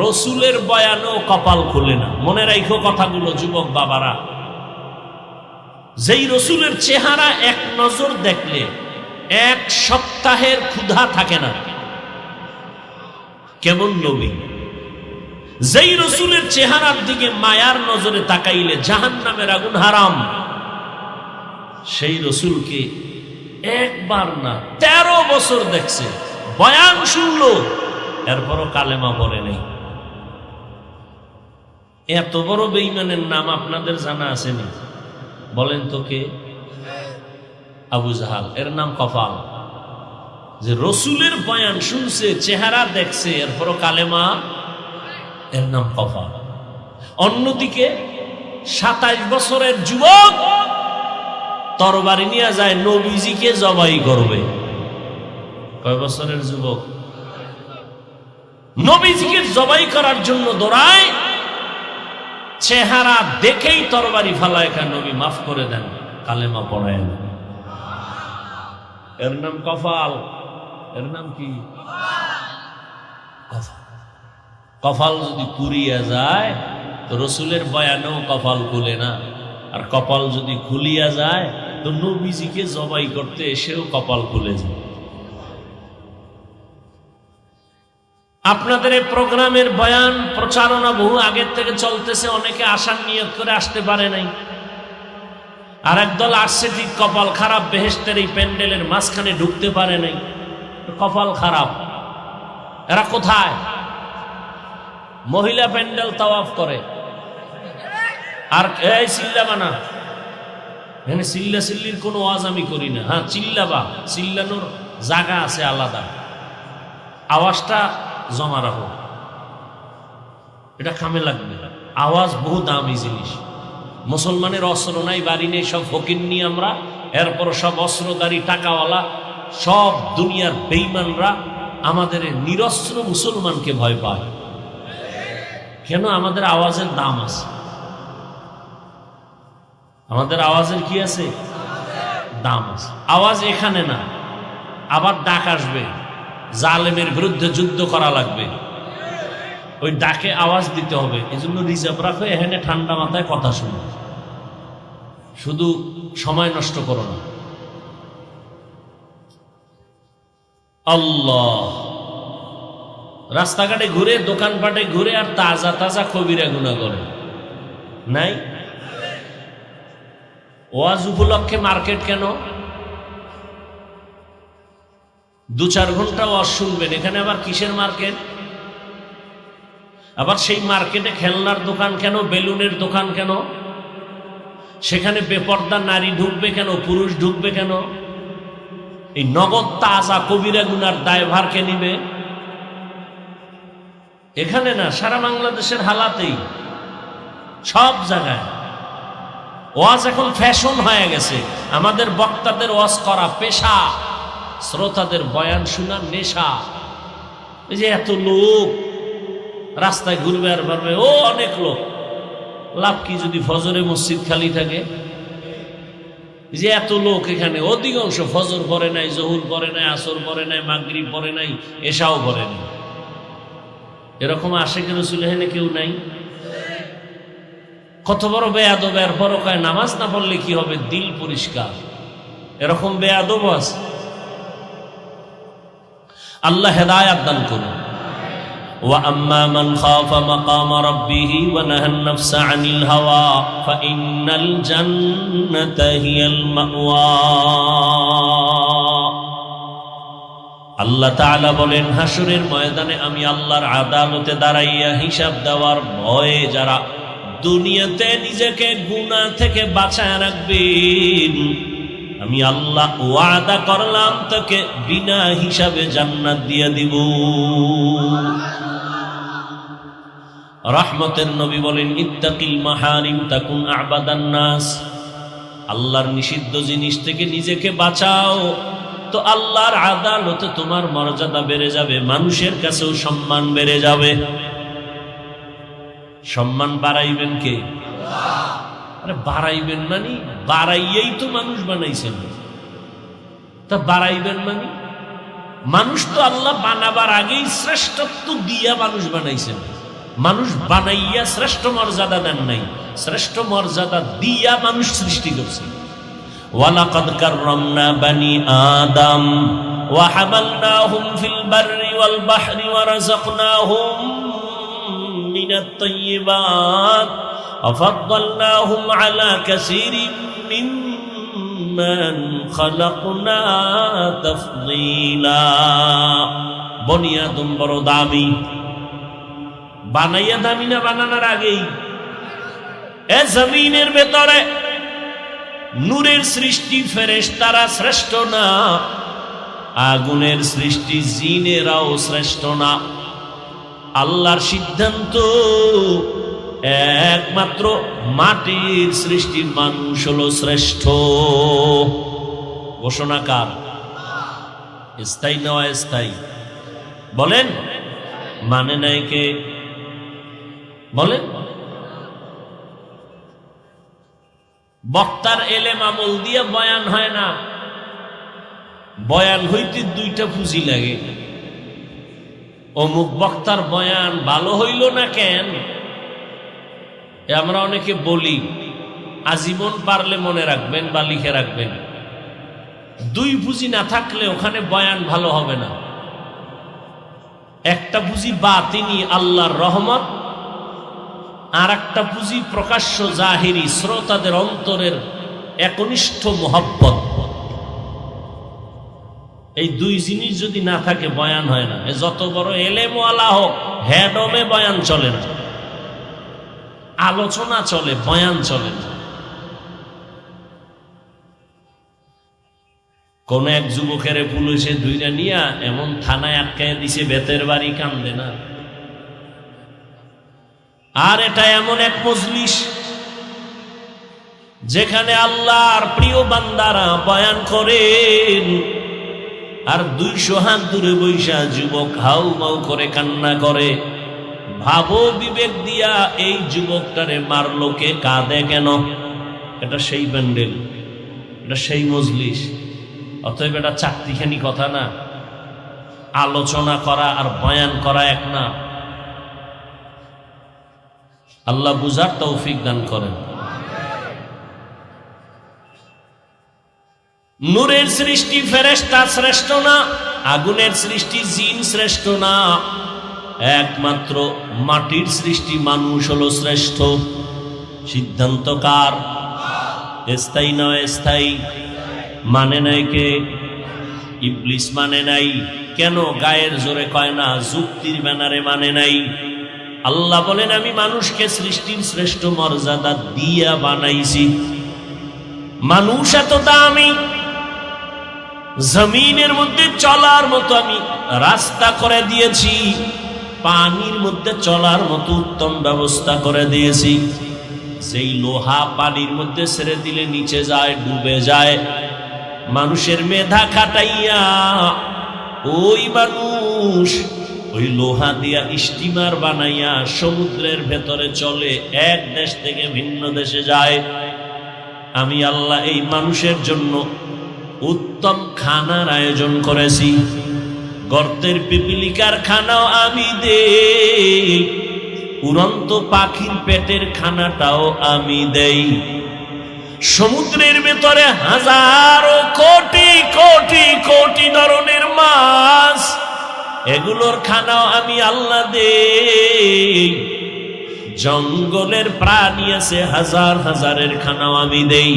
রসুলের বয়ানেও কপাল খুলে না। মনে রাখো কথাগুলো যুবক বাবারা, যেই রসুলের চেহারা এক নজর দেখলে 1 সপ্তাহের ক্ষুধা থাকে না, কেমন নবী? যেই রসুলের চেহারার দিকে মায়ার নজরে তাকাইলে জাহান্নামের আগুন হারাম, সেই রসুলকে একবার না 13 বছর দেখছে, বয়ান শুনলো, এরপরও কালেমা পড়ে নেই। এত বড় বেঈমানের নাম আপনাদের জানা আসেনি? বলেন তো কে? আবু জাহাল। এর নাম কপাল, যে রসুলের বয়ান শুনছে, চেহারা দেখছে, এরপরও কালেমা, এর নাম কপাল। অন্যদিকে 27 বছরের যুবক তরবারি নিয়ে যায় নবীজিকে জবাই করবে। কয় বছরের যুবক? নবীজিকে জবাই করার জন্য দৌড়ায়, চেহারা দেখেই তরবারি ফালায়, নবী মাফ করে দেন, কালেমা পড়ায় না। এর নাম কপাল। এর নাম কি? কপাল যদি পুড়িয়া যায় তো রসুলের বয়ানেও কপাল খুলে না, আর কপাল যদি খুলিয়া যায় তো নবীজিকে জবাই করতে এসেও কপাল খুলে যায়। আপনাদের এই প্রোগ্রামের বয়ান প্রচারণা বহু আগের থেকে চলতেছে, অনেকে আসার নিয়ত করে আসতে পারে নাই, আর একদল আসছে ঠিক কপাল খারাপ, বেহেশতের এই প্যান্ডেলের মাঝখানে ঢুকতে পারে নাই, কপাল খারাপ। এরা কোথায়? মহিলা প্যান্ডেল তাওয়াফ করে, আর এই চিল্লাবা না, এখানে চিল্লা চিল্লির কোনো ওয়াজ আমি করি না। হ্যাঁ, চিল্লাবা, চিল্লানোর জায়গা আছে আলাদা, আওয়াজটা জমা রাখো, এটা কামে লাগবে। আওয়াজ বহু দামি জিনিস। মুসলমানের অস্ত্র নাই, বাড়ি নেই, সব ফকির নিয়ে আমরা, এরপর সব অস্ত্রধারী টাকাওয়ালা, সব দুনিয়ার বেঈমানরা আমাদের নিরস্ত্র মুসলমানকে ভয় পায়। কেন? আমাদের আওয়াজের দাম আছে। আমাদের আওয়াজের কি আছে? দাম আছে। আওয়াজ এখানে না, আবার ডাক আসবে, জালেমের বিরুদ্ধে যুদ্ধ করা লাগবে, ওই ডাকে আওয়াজ দিতে হবে। এই জন্য রিজার্ভ রাখো, এখানে ঠান্ডা মাথায় কথা শুনো, শুধু সময় নষ্ট করো না। আল্লাহ, রাস্তাঘাটে ঘুরে, দোকানপাটে ঘুরে, আর তাজা তাজা কবিরা গুনাহ করে নাই? ওয়াজ উপলক্ষে মার্কেট কেন? 2-4 ঘন্টা ওয়াজ শুনবেন, এখানে আবার কিসের মার্কেট? আবার সেই মার্কেটে খেলনার দোকান কেন, বেলুনের দোকান কেন? সেখানে বেপর্দা নারী ঢুকবে কেন, পুরুষ ঢুকবে কেন? এই নগদ তাজা কবিরা গুনার দায়ভার কে নিবে? এখানে না, সারা বাংলাদেশের হালাতেই, সব জায়গায় ওয়াজ এখন ফ্যাশন হয়ে গেছে। আমাদের বক্তাদের ওয়াজ করা পেশা, শ্রোতাদের বয়ান শোনা নেশা। এই যে এত লোক রাস্তায় ঘুরবে আর পারবে, ও অনেক লোক, লাভ কি যদি ফজরে মসজিদ খালি থাকে? যে এত লোক এখানে, অধিকাংশ ফজর পড়ে নাই, জহুর পড়ে নাই, আসর পড়ে নাই, মাগরিব পড়ে নাই, এশাও পড়ে নাই। এরকম আশিক রাসূল এখানে কেউ নাই? কত বড় বেয়াদব, এরপরও কয় নামাজ না পড়লে কি হবে, দিল পরিষ্কার। এরকম বেয়াদব আছে। আল্লাহ হেদায়েত দান করুন। ওয়া আম্মা মান খাফা মাকাম রাব্বিহি ওয়া নাহান নাফসা আনিল হাওয়া ফাইন্নাল জান্নাতা হিয়াল মাওয়া। আল্লাহ তাআলা বলেন, হাসরের ময়দানে আমি আল্লাহর আদালতে দাঁড়াইয়া হিসাব দেওয়ার ভয়ে যারা দুনিয়াতে নিজেকে গুনাহ থেকে বাঁচায় রাখবেন, আমি আল্লাহ ওয়াদা করলাম তাকে বিনা হিসাবে জান্নাত দিয়ে দিব। রহমতের নবী বলেন, ইত্তাকিল মাহারিম তাকুন আবাদান নাস। আল্লাহর নিষিদ্ধ জিনিস থেকে নিজেকে বাঁচাও, তো আল্লাহর আদালতে তোমার মর্যাদা বেড়ে যাবে, মানুষের কাছেও সম্মান বেড়ে যাবে। সম্মান বাড়াইবেন কে? আরে বাড়াইবেন মানে বাড়াইয়েই তো মানুষ বানাইছেন, তা বাড়াইবেন মানে মানুষ তো আল্লাহ বানাবার আগেই শ্রেষ্ঠত্ব দিয়া মানুষ বানাইছেন। মানুষ বানাইয়া শ্রেষ্ঠ মর্যাদা দেন নাই, শ্রেষ্ঠ মর্যাদা দিয়া মানুষ সৃষ্টি করছে। ওয়ালাকাদ কাররামনা বানি আদম ওয়া হামালনাহুম ফিল বাররি ওয়াল বাহরি ওয়া রাযাকনাহুম মিনাত তাইয়্যিবাত ওয়া ফাদ্দালনাহুম আলা কাসীরিন মিম্মান খালাকনা তাফদীলা। বনি আদম বড় দামি, বানাইয়া দামি না বানানোর আগেই? এ জমিনের ভেতরে নূরের সৃষ্টি ফেরেশতারা শ্রেষ্ঠ না, আগুনের সৃষ্টি জিনেরাও শ্রেষ্ঠ না। আল্লাহর সিদ্ধান্ত একমাত্র মাটির সৃষ্টি মানুষ হলো শ্রেষ্ঠ। ঘোষণা কার? স্থায়ী না অস্থায়ী? বলেন। মানে নাই কে? বলেন। বক্তার এলেম আমল দিয়ে বয়ান হয় না, বয়ান হইতে দুইটা পুঁজি লাগে। অমুক বক্তার বয়ান ভালো হইল না কেন, আমরা অনেকে বলি, আজীবন পারলে মনে রাখবেন বা লিখে রাখবেন, দুই পুঁজি না থাকলে ওখানে বয়ান ভালো হবে না। একটা পুঁজি বাতিনি আল্লাহর রহমত, আর একটা পুঁজি প্রকাশ্য জাহিরি শ্রোতাদের অন্তরের একনিষ্ঠ মোহাব্বত। এই দুই জিনিস যদি না থাকে বয়ান হয় না। যত বড় এলেমওয়ালা হোক, হেডমে বয়ান চলে না, আলোচনা চলে, বয়ান চলে না। কোন এক যুবকের পুলিশে ধুইরা নিয়া এমন থানায় আটকায় দিছে, বেতের বাড়ি, কান্দে না। আর এটা এমন এক মজলিস যেখানে আল্লাহর প্রিয় বান্দারা বয়ান করেন, আর 200 হাত দূরে বৈশা যুবক হাউ মাউ করে কান্না করে। ভাবো বিবেক দিয়া, এই যুবকটারে মারলো কে, কাঁদে কেন? এটা সেই প্যান্ডেল, এটা সেই মজলিস। অতএব এটা চাকরিখানি কথা না। আলোচনা করা আর বয়ান করা এক না। আল্লাহ বুঝার তৌফিক দান করেন। নূরের সৃষ্টি ফেরেশতা শ্রেষ্ঠ না, আগুনের সৃষ্টি জিন শ্রেষ্ঠ না, একমাত্র মাটির সৃষ্টি মানুষ হলো শ্রেষ্ঠ। সিদ্ধান্ত কার? স্থায়ী নয় স্থায়ী? মানে নাই কে? ইবলিস মানে নাই। কেন? গায়ের জোরে কয় না, যুক্তির ব্যানারে মানে নাই। আল্লাহ বলেন, আমি মানুষকে সৃষ্টির শ্রেষ্ঠ মর্যাদা দিয়া বানাইছি। মানুষ এত দামি, জমিনের মধ্যে চলার মতো আমি রাস্তা করে দিয়েছি, পানির মধ্যে চলার মতো উত্তম ব্যবস্থা করে দিয়েছি। সেই লোহা পানির মধ্যে ছেড়ে দিলে নিচে যায়, ডুবে যায়। মানুষের মেধা খাটাইয়া ওই মানুষ ওই লোহা দিয়া স্টিমার বানাইয়া সমুদ্রের ভেতরে চলে, এক দেশ থেকে ভিন্ন দেশে যায়। আমি আল্লাহ এই মানুষের জন্য উত্তম খানার আয়োজন করেছি। গর্তের পিপিলিকার খানাও আমি দেই, উড়ন্ত পাখির পেটের খানাটাও আমি দেই। সমুদ্রের ভেতরে হাজারো কোটি কোটি কোটি ধরনের মাছ, এগুলোর খানাও আমি আল্লাহ দেই। জঙ্গলের প্রাণী আছে হাজার হাজারের খানাও আমি দেই।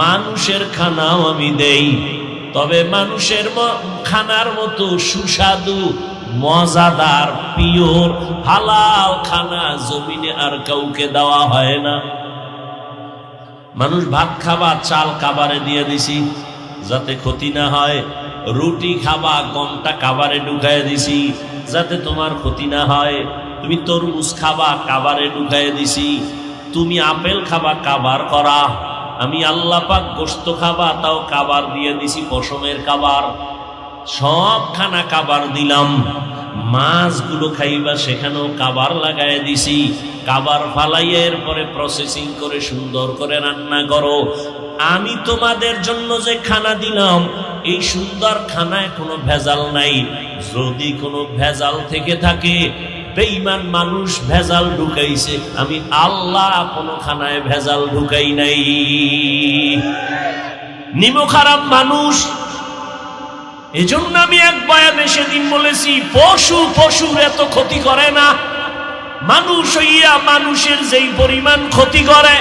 মানুষের খানাও আমি দেই। তবে মানুষের খানার মতো সুস্বাদু, মজাদার, পিওর, হালাল খানা জমিনে আর কাউকে দেওয়া হয় না। মানুষ ভাত খাবা, চাল কাবারে দিয়ে দিছি যাতে ক্ষতি না হয়। রুটি খাবা, গমটা কাবারে ঢুকায় দিছি যাতে তোমার ক্ষতি না হয়। তুমি তুমি তরমুজ খাবা, কাবারে ঢুকাইয়া দিছি। তুমি আপেল খাবা, কাবার করা। আমি আল্লাহ পাক গোশত খাবা, তাও কাবার দিয়ে দিছি, পশমের কাবার। সব খানা কাবার দিলাম। মাছগুলো খাইবা, সেখানেও কাবার লাগাইয়া দিছি। কাবার ফালাইয়া এরপরে প্রসেসিং করে সুন্দর করে রান্না করো। আমি তোমাদের জন্য যে খানা দিলাম, এই সুন্দর খানায় কোনো ভেজাল নাই। যদি কোনো ভেজাল থেকে থাকে, বেঈমান মানুষ ভেজাল ঢুকাইছে, আমি আল্লাহ কোনো খানায় ভেজাল ঢুকাই নাই। নিমো খারাপ মানুষ। এজন্য আমি এক বয়ানে সেদিন বলেছি, পশুর এত ক্ষতি করে না, মানুষ হইয়া মানুষের যেই পরিমাণ ক্ষতি করে।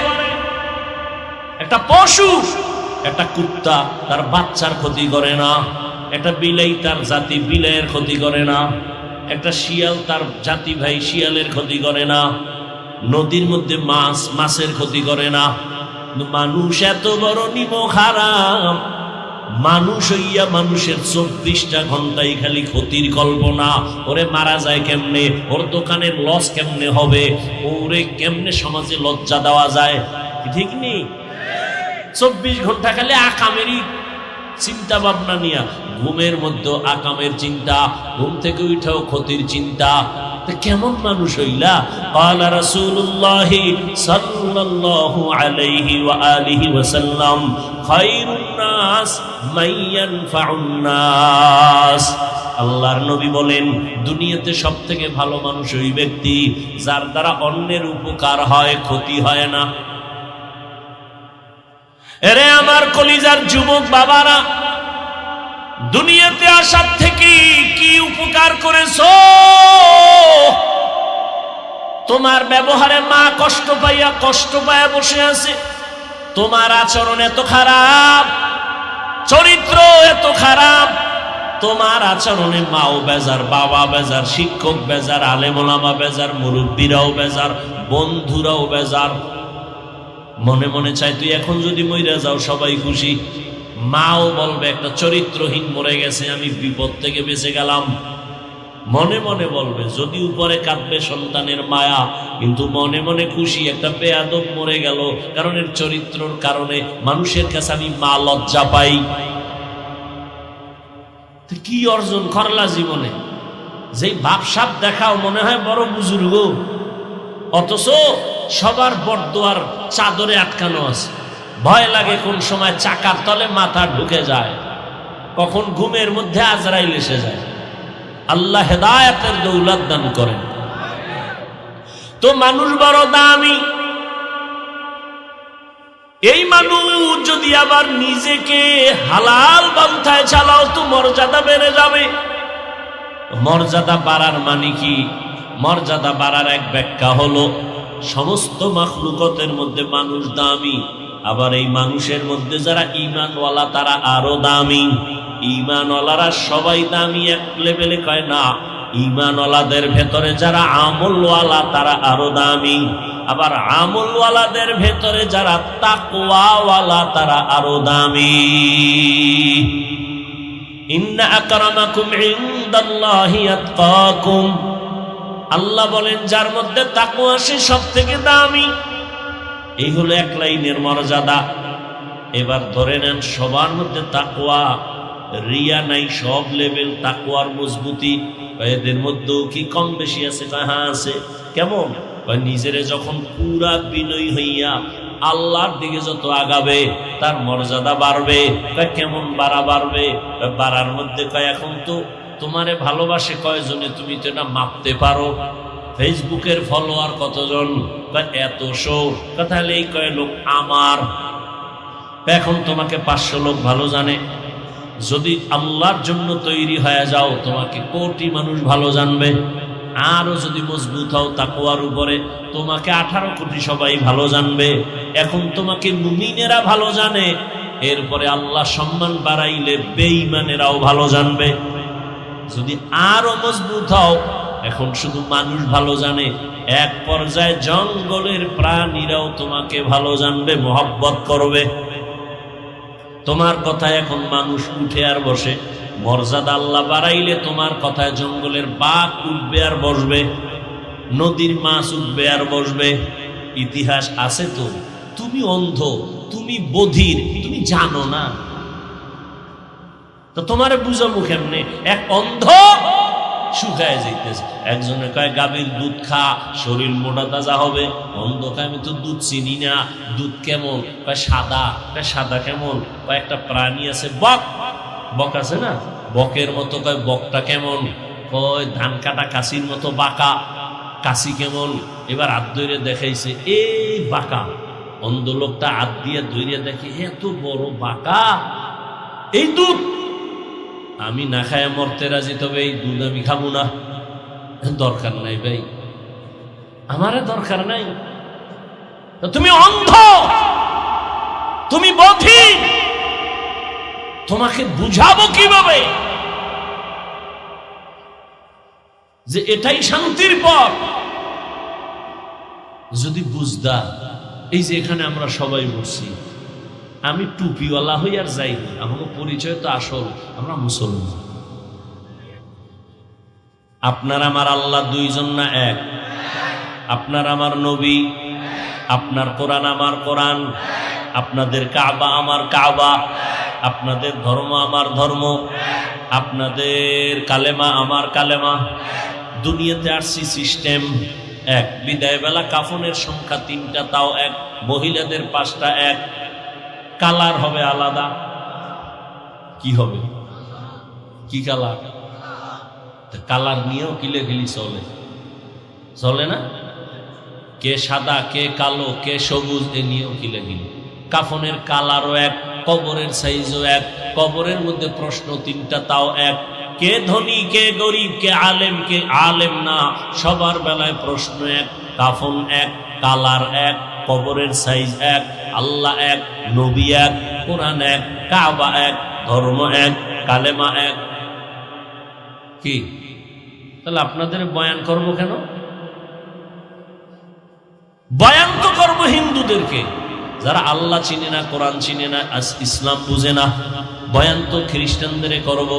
একটা পশু, একটা কুত্তা তার বাচ্চার ক্ষতি করে না, একটা বিলাই তার জাতি বিলাইয়ের ক্ষতি করে না, একটা শিয়াল তার জাতি ভাই শিয়ালের ক্ষতি করে না, নদীর মধ্যে মাছের ক্ষতি করে না। মানুষ এত বড় নিমো খারাপ, মানুষ হইয়া মানুষের 24টা ঘন্টাই খালি ক্ষতির কল্পনা। ওরে মারা যায় কেমনে, ওর দোকানের লস কেমনে হবে, ওরে কেমনে সমাজে লজ্জা দেওয়া যায়, ঠিক নেই? 24 ঘন্টা খালি আকামেরই চিন্তা ভাবনা নিয়া, ঘুমের মধ্যে আকামের চিন্তা, ঘুম থেকে উঠাও ক্ষতির চিন্তা। কেমন মানুষ হইলা? ক্বালা রাসূলুল্লাহ সাল্লাল্লাহু আলাইহি ওয়া আলিহি ওয়াসাল্লাম, খায়রুন নাস মান ইয়ানফাউন নাস। আল্লাহর নবী বলেন, দুনিয়াতে সবথেকে ভালো মানুষ ওই ব্যক্তি যার দ্বারা অন্যের উপকার হয়, ক্ষতি হয় না। এরে আমার কলিজার যুবক বাবারা, দুনিয়াতে আসার থেকে কি উপকার করেছো? তোমার ব্যবহারে মা কষ্ট পাইয়া বসে আছে। তোমার আচরণ এত খারাপ, চরিত্র এত খারাপ, তোমার আচরণে মাও বেজার, বাবা বেজার, শিক্ষক বেজার, আলেম ওলামা বেজার, মুরব্বীরাও বেজার, বন্ধুরাও বেজার। মনে মনে চাই তুই এখন যদি মইরা যাও সবাই খুশি। মাও বলবে একটা চরিত্রহীন মরে গেছে, আমি বিপদ থেকে বেঁচে গেলাম। মনে মনে বলবে, যদি উপরে কাঁদবে সন্তানের মায়া, কিন্তু মনে মনে খুশি একটা বেয়াদব মরে গেল, কারণ এর চরিত্রর কারণে মানুষের কাছে আমি মা লজ্জা পাই। কি অর্জন করলা জীবনে? যেই ভাবসাব দেখাও মনে হয় বড় বুজুর্গ, অথচ সবার বরদোয়ার চাদরে আটকানো আছে। ভয় লাগে কোন সময় চাকার তলে মাথা ঢুকে যায়, কখন ঘুমের মধ্যে আজরাইল এসে যায়। আল্লাহ হেদায়েতের দৌলত দান করেন। তো মানুষ বড় দামি। এই মানুষ যদি আবার নিজেকে হালাল পন্থায় চালাও, তো মর্যাদা বেড়ে যাবে। মর্যাদা বাড়ার মানে কি? মর্যাদা বাড়ার এক ব্যাখ্যা হলো, সমস্ত মাখলুকতের মধ্যে মানুষ দামি, আবার এই মানুষের মধ্যে যারা ঈমানওয়ালা তারা আরো দামি। ঈমানওয়ালারা সবাই দামি এক লেভেলে কয় না, ঈমানওয়ালাদের ভেতরে যারা আমলওয়ালা তারা আরো দামি, আবার আমলওয়ালাদের ভেতরে যারা তাকওয়াওয়ালা তারা আরো দামি। ইন্না আকরামাকুম ইনদাল্লাহি আতকাকুম। আল্লাহ বলেন যার মধ্যে তাকওয়া সে সবথেকে দামি। এই হলো এক লাইনের মর্যাদা। এবার ধরে নেন সবার মধ্যে তাকওয়া, রিয়া নাই, সব লেভেল তাকওয়ার মজবুতি। এদের মধ্যেও কি কম বেশি আছে? হ্যাঁ আছে। কেমন? নিজেরে যখন পুরা বিনয়ী হইয়া আল্লাহর দিকে যত আগাবে তার মর্যাদা বাড়বে। কেমন বাড়বে? বাড়ার মধ্যে কয় এখন তো তোমারে ভালোবাসে কয়জনে, তুমি তো এটা মাপতে পারো। ফেসবুকের ফলোয়ার কতজন? এতশো। তাহলে এই কয় লোক আমার। এখন তোমাকে 500 লোক ভালো জানে। যদি আল্লাহর জন্য তৈরি হয়ে যাও, তোমাকে কোটি মানুষ ভালো জানবে। আরো যদি মজবুত হও তাকওয়ার উপরে, তোমাকে 18 কোটি সবাই ভালো জানবে। এখন তোমাকে মুমিনেরা ভালো জানে, এরপরে আল্লাহ সম্মান বাড়াইলে বেঈমানেরাও ভালো জানবে। যদি আরো মজবুত হও, এখন শুধু মানুষ ভালো জানে, এক পর্যায়ে জঙ্গলের প্রাণীরাও তোমাকে ভালো জানবে, মহব্বত করবে। তোমার কথায় এখন মানুষ উঠে আর বসে। মর্যাদা আল্লাহ বাড়াইলে তোমার কথায় জঙ্গলের বাঘ উঠবে আর বসবে। নদীর মাছ উঠবে আর বসবে, ইতিহাস আছে তো। তুমি অন্ধ, তুমি বধির, তুমি জানো না, তো তোমারে বুঝাবো কেমনে? এক অন্ধ শুকায় যাইতেছে, একজনে কয় গাভীর দুধ খা, শরীর মোটা তাজা হবে। অন্ধ কয় আমি তো দুধ চিনি না, দুধ কেমন? কয় সাদা। কয় সাদা কেমন? কয় একটা প্রাণী আছে বক, বক আছে না, বকের মতো। কয় বকটা কেমন? কয় ধান কাটা কাশির মতো বাঁকা। কাশি কেমন? এবার হাত ধরে দেখাইছে, এই বাঁকা। অন্ধ লোকটা হাত দিয়ে ধরে দেখে এত বড় বাঁকা, এই দুধ আমি না খায় মরতে রাজি, তবে এই দুধ আমি খাবো না। দরকার নাই ভাই, আমারে দরকার নাই। তুমি অন্ধ, তুমি বধির, তোমাকে বুঝাবো কিভাবে যে এটাই শান্তির পথ? যদি বুঝদা, এই যে এখানে আমরা সবাই বসছি, আমি টুপিওয়ালা হই আর যাই, আমার পরিচয় তো আসল, আমরা মুসলমান। আপনার আমার আল্লাহ দুইজন না এক? আপনার আমার নবী, আপনার কোরআন আমার কোরআন, আপনাদের কাবা আমার কাবা, আপনাদের ধর্ম আমার ধর্ম, আপনাদের কালেমা আমার কালেমা। দুনিয়াতে আসছি সিস্টেম এক, বিদায় বেলা কাফনের সংখ্যা 3টা, তাও এক, মহিলাদের 5টা এক, কালার হবে আলাদা। কি হবে? কি কালার? কালার নিয়েও কিলেখিলি চলে, চলে না? কে সাদা, কে কালো, কে সবুজ, এ নিয়েও কিলেখিলি। কাফনের কালারও এক, কবরের সাইজও এক, কবরের মধ্যে প্রশ্ন 3টা, তাও এক। কে ধনী, কে গরিব, কে আলেম, কে আলেম না, সবার বেলায় প্রশ্ন এক, কাফন এক, কালার এক, কবরের সাইজ এক, আল্লাহ এক, নবী এক, কোরআন এক, কাবা এক, ধর্ম এক, কালেমা এক। কি তাহলে আপনাদের বয়ান করবো কেন? বয়ান তো করবো হিন্দুদেরকে, যারা আল্লাহ চিনে না, কোরআন চিনে না, ইসলাম বুঝে না। বয়ান তো খ্রিস্টানদের করব,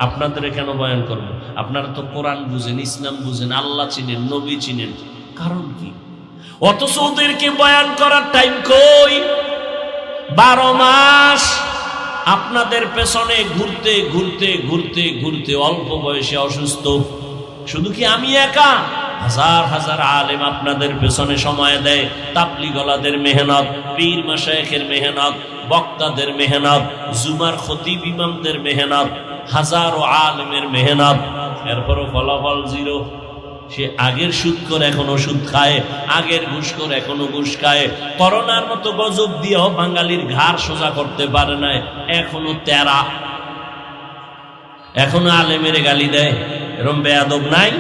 আপনাদের কেন বয়ান করব? আপনারা তো কোরআন বুঝেন, ইসলাম বুঝেন, আল্লাহ চিনেন, নবী চিনেন, কারণ কি? অথচ ওদেরকে বয়ান করার টাইম কই? 12 মাস আপনাদের পেছনে ঘুরতে ঘুরতে ঘুরতে ঘুরতে অল্প বয়সে অসুস্থ। শুধু কি আমি একা? হাজার হাজার আলেম আপনাদের পেছনে সময় দেয়। তাবলীগওয়ালাদের মেহনত, পীর মাশায়েখের মেহনত, বক্তাদের মেহনত, জুমার খতিব ইমামদের মেহনত, হাজারো আলেমের মেহনত, এরপরও ফলাফল জিরো। সে আগের সুদখোর এখনো সুদ খায়, আগের ঘুষখোর এখনো ঘুষ খায়। করোনার মতো গজব দিয়েও বাঙালির ঘাড় সোজা করতে পারে না, এখনো তেরা, এখনো আলেমের গালি দেয়। এরকম বেয়াদব নাই?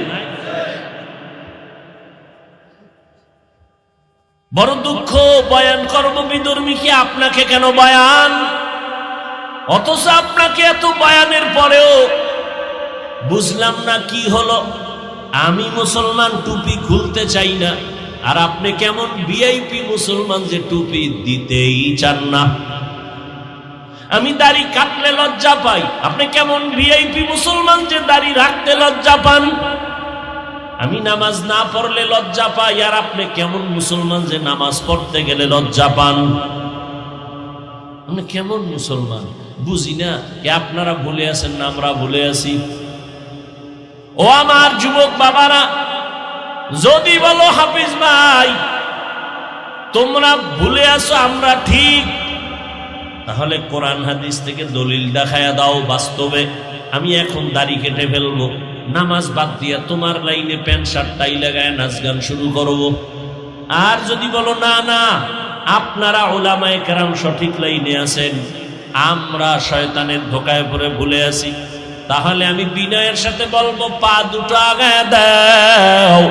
বড় দুঃখ। বয়ান করব বিধর্মী কি আপনাকে কেন বয়ান? অথচ আপনাকে এত বয়ানের পরেও বুঝলাম না কি হলো। আমি মুসলমান, টুপি খুলতে চাই না, আর আপনি কেমন ভিআইপি মুসলমান যে টুপি দিতেই চান না। আমি দাড়ি কাটলে লজ্জা পাই, আপনি কেমন ভিআইপি মুসলমান যে দাড়ি রাখতে লজ্জা পান। আমি নামাজ না পড়লে লজ্জা পাই, আর আপনি কেমন মুসলমান যে নামাজ পড়তে গেলে লজ্জা পান। আপনি কেমন মুসলমান বুঝি না। কে আপনারা ভুলে আছেন না আমরা ভুলে আছি? ও আমার যুবক বাবারা, যদি বলো হাফিজ ভাই তোমরা ভুলে আসো আমরা ঠিক, তাহলে কোরআন হাদিস থেকে দলিল দেখায়া দাও বাস্তবে। আমি এখন দাড়ি কেটে ফেলবো, নামাজ বাদ দিয়া তোমার লাইনে প্যান্ট শার্ট টাই লাগায় নাচ গান শুরু করবো। আর যদি বলো না না আপনারা উলামায়ে কেরাম সঠিক লাইনে আছেন, আমরা শয়তানের ধোকায় পড়ে ভুলে আছি, তাহলে আমি বিনয়ের সাথে বলবো পা দুটো আগায় দাও।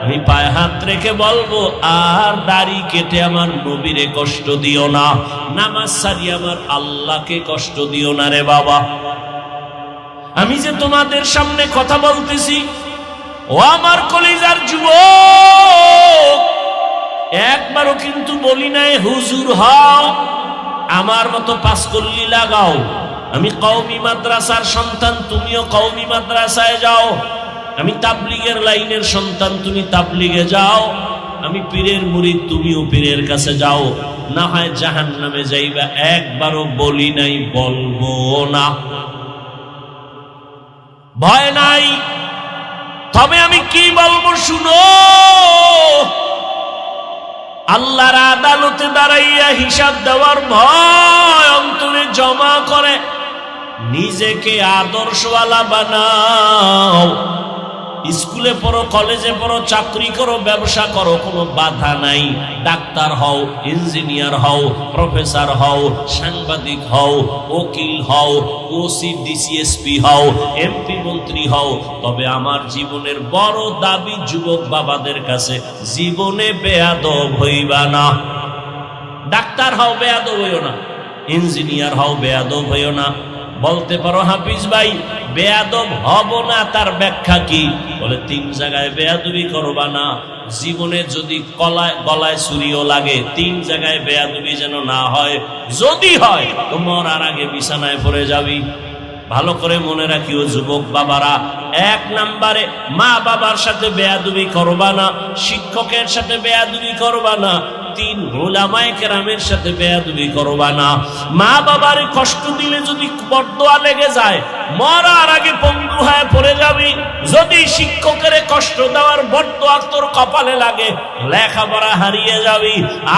আমি পায়ে হাত রেখে বলবো আর দাড়ি কেটে আমার নবীরে কষ্ট দিও না, নামাজ সারিয়ে আমার আল্লাহকে কষ্ট দিও না রে বাবা। আমি যে তোমাদের সামনে কথা বলতেছি, ও আমার কলিজার যুবক, একবারও কিন্তু বলি নাই হুজুর হও, আমার মতো পাঁচকল্লি লাগাও। আমি কওমি মাদ্রাসার সন্তান, তুমিও কওমি মাদ্রাসায় যাও। আমি তাবলীগের লাইনের সন্তান, তুমি তাবলীগে যাও, আমি পীরের মুরিদ, তুমিও পীরের কাছে যাও, না হয় জাহান্নামে যাইবা। একবারও বলি নাই, বলবো না, ভয় নাই। তবে আমি কি বলবো শুনো, আল্লাহর আদালতে দাঁড়াইয়া হিসাব দেওয়ার ভয় অন্তরে জমা করে নিজেকে আদর্শওয়ালা বানাও। স্কুলে পড়ো, কলেজে পড়ো, চাকরি করো, ব্যবসা করো, কোনো বাধা নাই। ডাক্তার হও, ইঞ্জিনিয়ার হও, প্রফেসর হও, সাংবাদিক হও, উকিল হও, ওসি ডিসিএসপি হও, এমপি মন্ত্রী হও। তবে আমার জীবনের বড় দাবি যুবক বাবাদের কাছে, জীবনে বেয়াদব হইবা না। ডাক্তার হও, বেয়াদব হইও না। ইঞ্জিনিয়ার হও, বেয়াদব হইও না। বলতে পারো হাফিজ ভাই বেয়াদব হব না, তার ব্যাখ্যা কি? বলে 3 জায়গায় বেয়াদবি করবা না। জীবনে যদি গলায় ছুরিও লাগে, 3 জায়গায় বেয়াদবি যেন না হয়। যদি হয় তো মরার আগে বিছানায় পড়ে যাবি। ভালো করে মনে রাখিও যুবক বাবারা, 1 নম্বরে মা বাবার সাথে বেয়াদবি করবা না, শিক্ষকের সাথে বেয়াদবি করবা না, 3 উলামায়ে কেরামের সাথে বেয়াদবি করবা না। মা বাবার কষ্ট দিলে যদি বদদোয়া লেগে যায়, মরার আগে পঙ্গু হয়ে পড়ে যাবি। যদি শিক্ষকের কষ্ট দেওয়ার বদদোয়া তোর কপালে লাগে, লেখাপড়া হারিয়ে যাবি।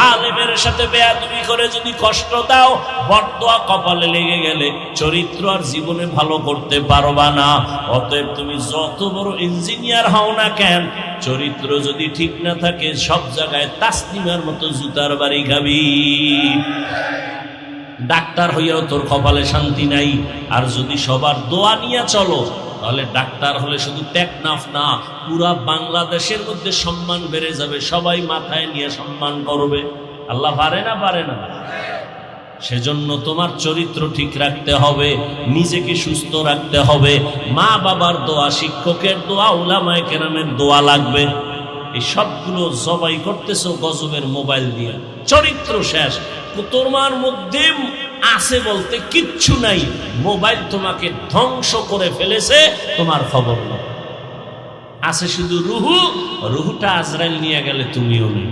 আলেমের সাথে বেয়াদবি করে যদি কষ্ট দাও, বদদোয়া কপালে লেগে গেলে চরিত্র আর জীবনে ভালো করতে পারবা না। অতএব তুমি যত বড় ইঞ্জিনিয়ার হও না কেন, চরিত্র যদি ঠিক না থাকে, সব জায়গায় তাসলিমার মতো জুতার বাড়ি খাবি। ডাক্তার হইয়াও তোর কপালে শান্তি নাই। আর যদি সবার দোয়া নিয়ে চলো, তাহলে ডাক্তার হলে শুধু টেকনাফ না, পুরা বাংলাদেশের মধ্যে সম্মান বেড়ে যাবে। সবাই মাথায় নিয়ে সম্মান করবে। আল্লাহ পারে না? পারে না? সেজন্য তোমার চরিত্র ঠিক রাখতে হবে, নিজেকে সুস্থ রাখতে হবে। মা বাবার দোয়া, শিক্ষকের দোয়া, উলামায়ে কেরামের দোয়া লাগবে। এই সবগুলো জবাই করতেছো গজবের মোবাইল দিয়ে। চরিত্র শেষ। তোমার মধ্যে আছে বলতে কিচ্ছু নাই। মোবাইল তোমাকে ধ্বংস করে ফেলেছে, তোমার খবর নেই। আছে শুধু রুহু, রুহুটা আজরাইল নিয়ে গেলে তুমিও নেই।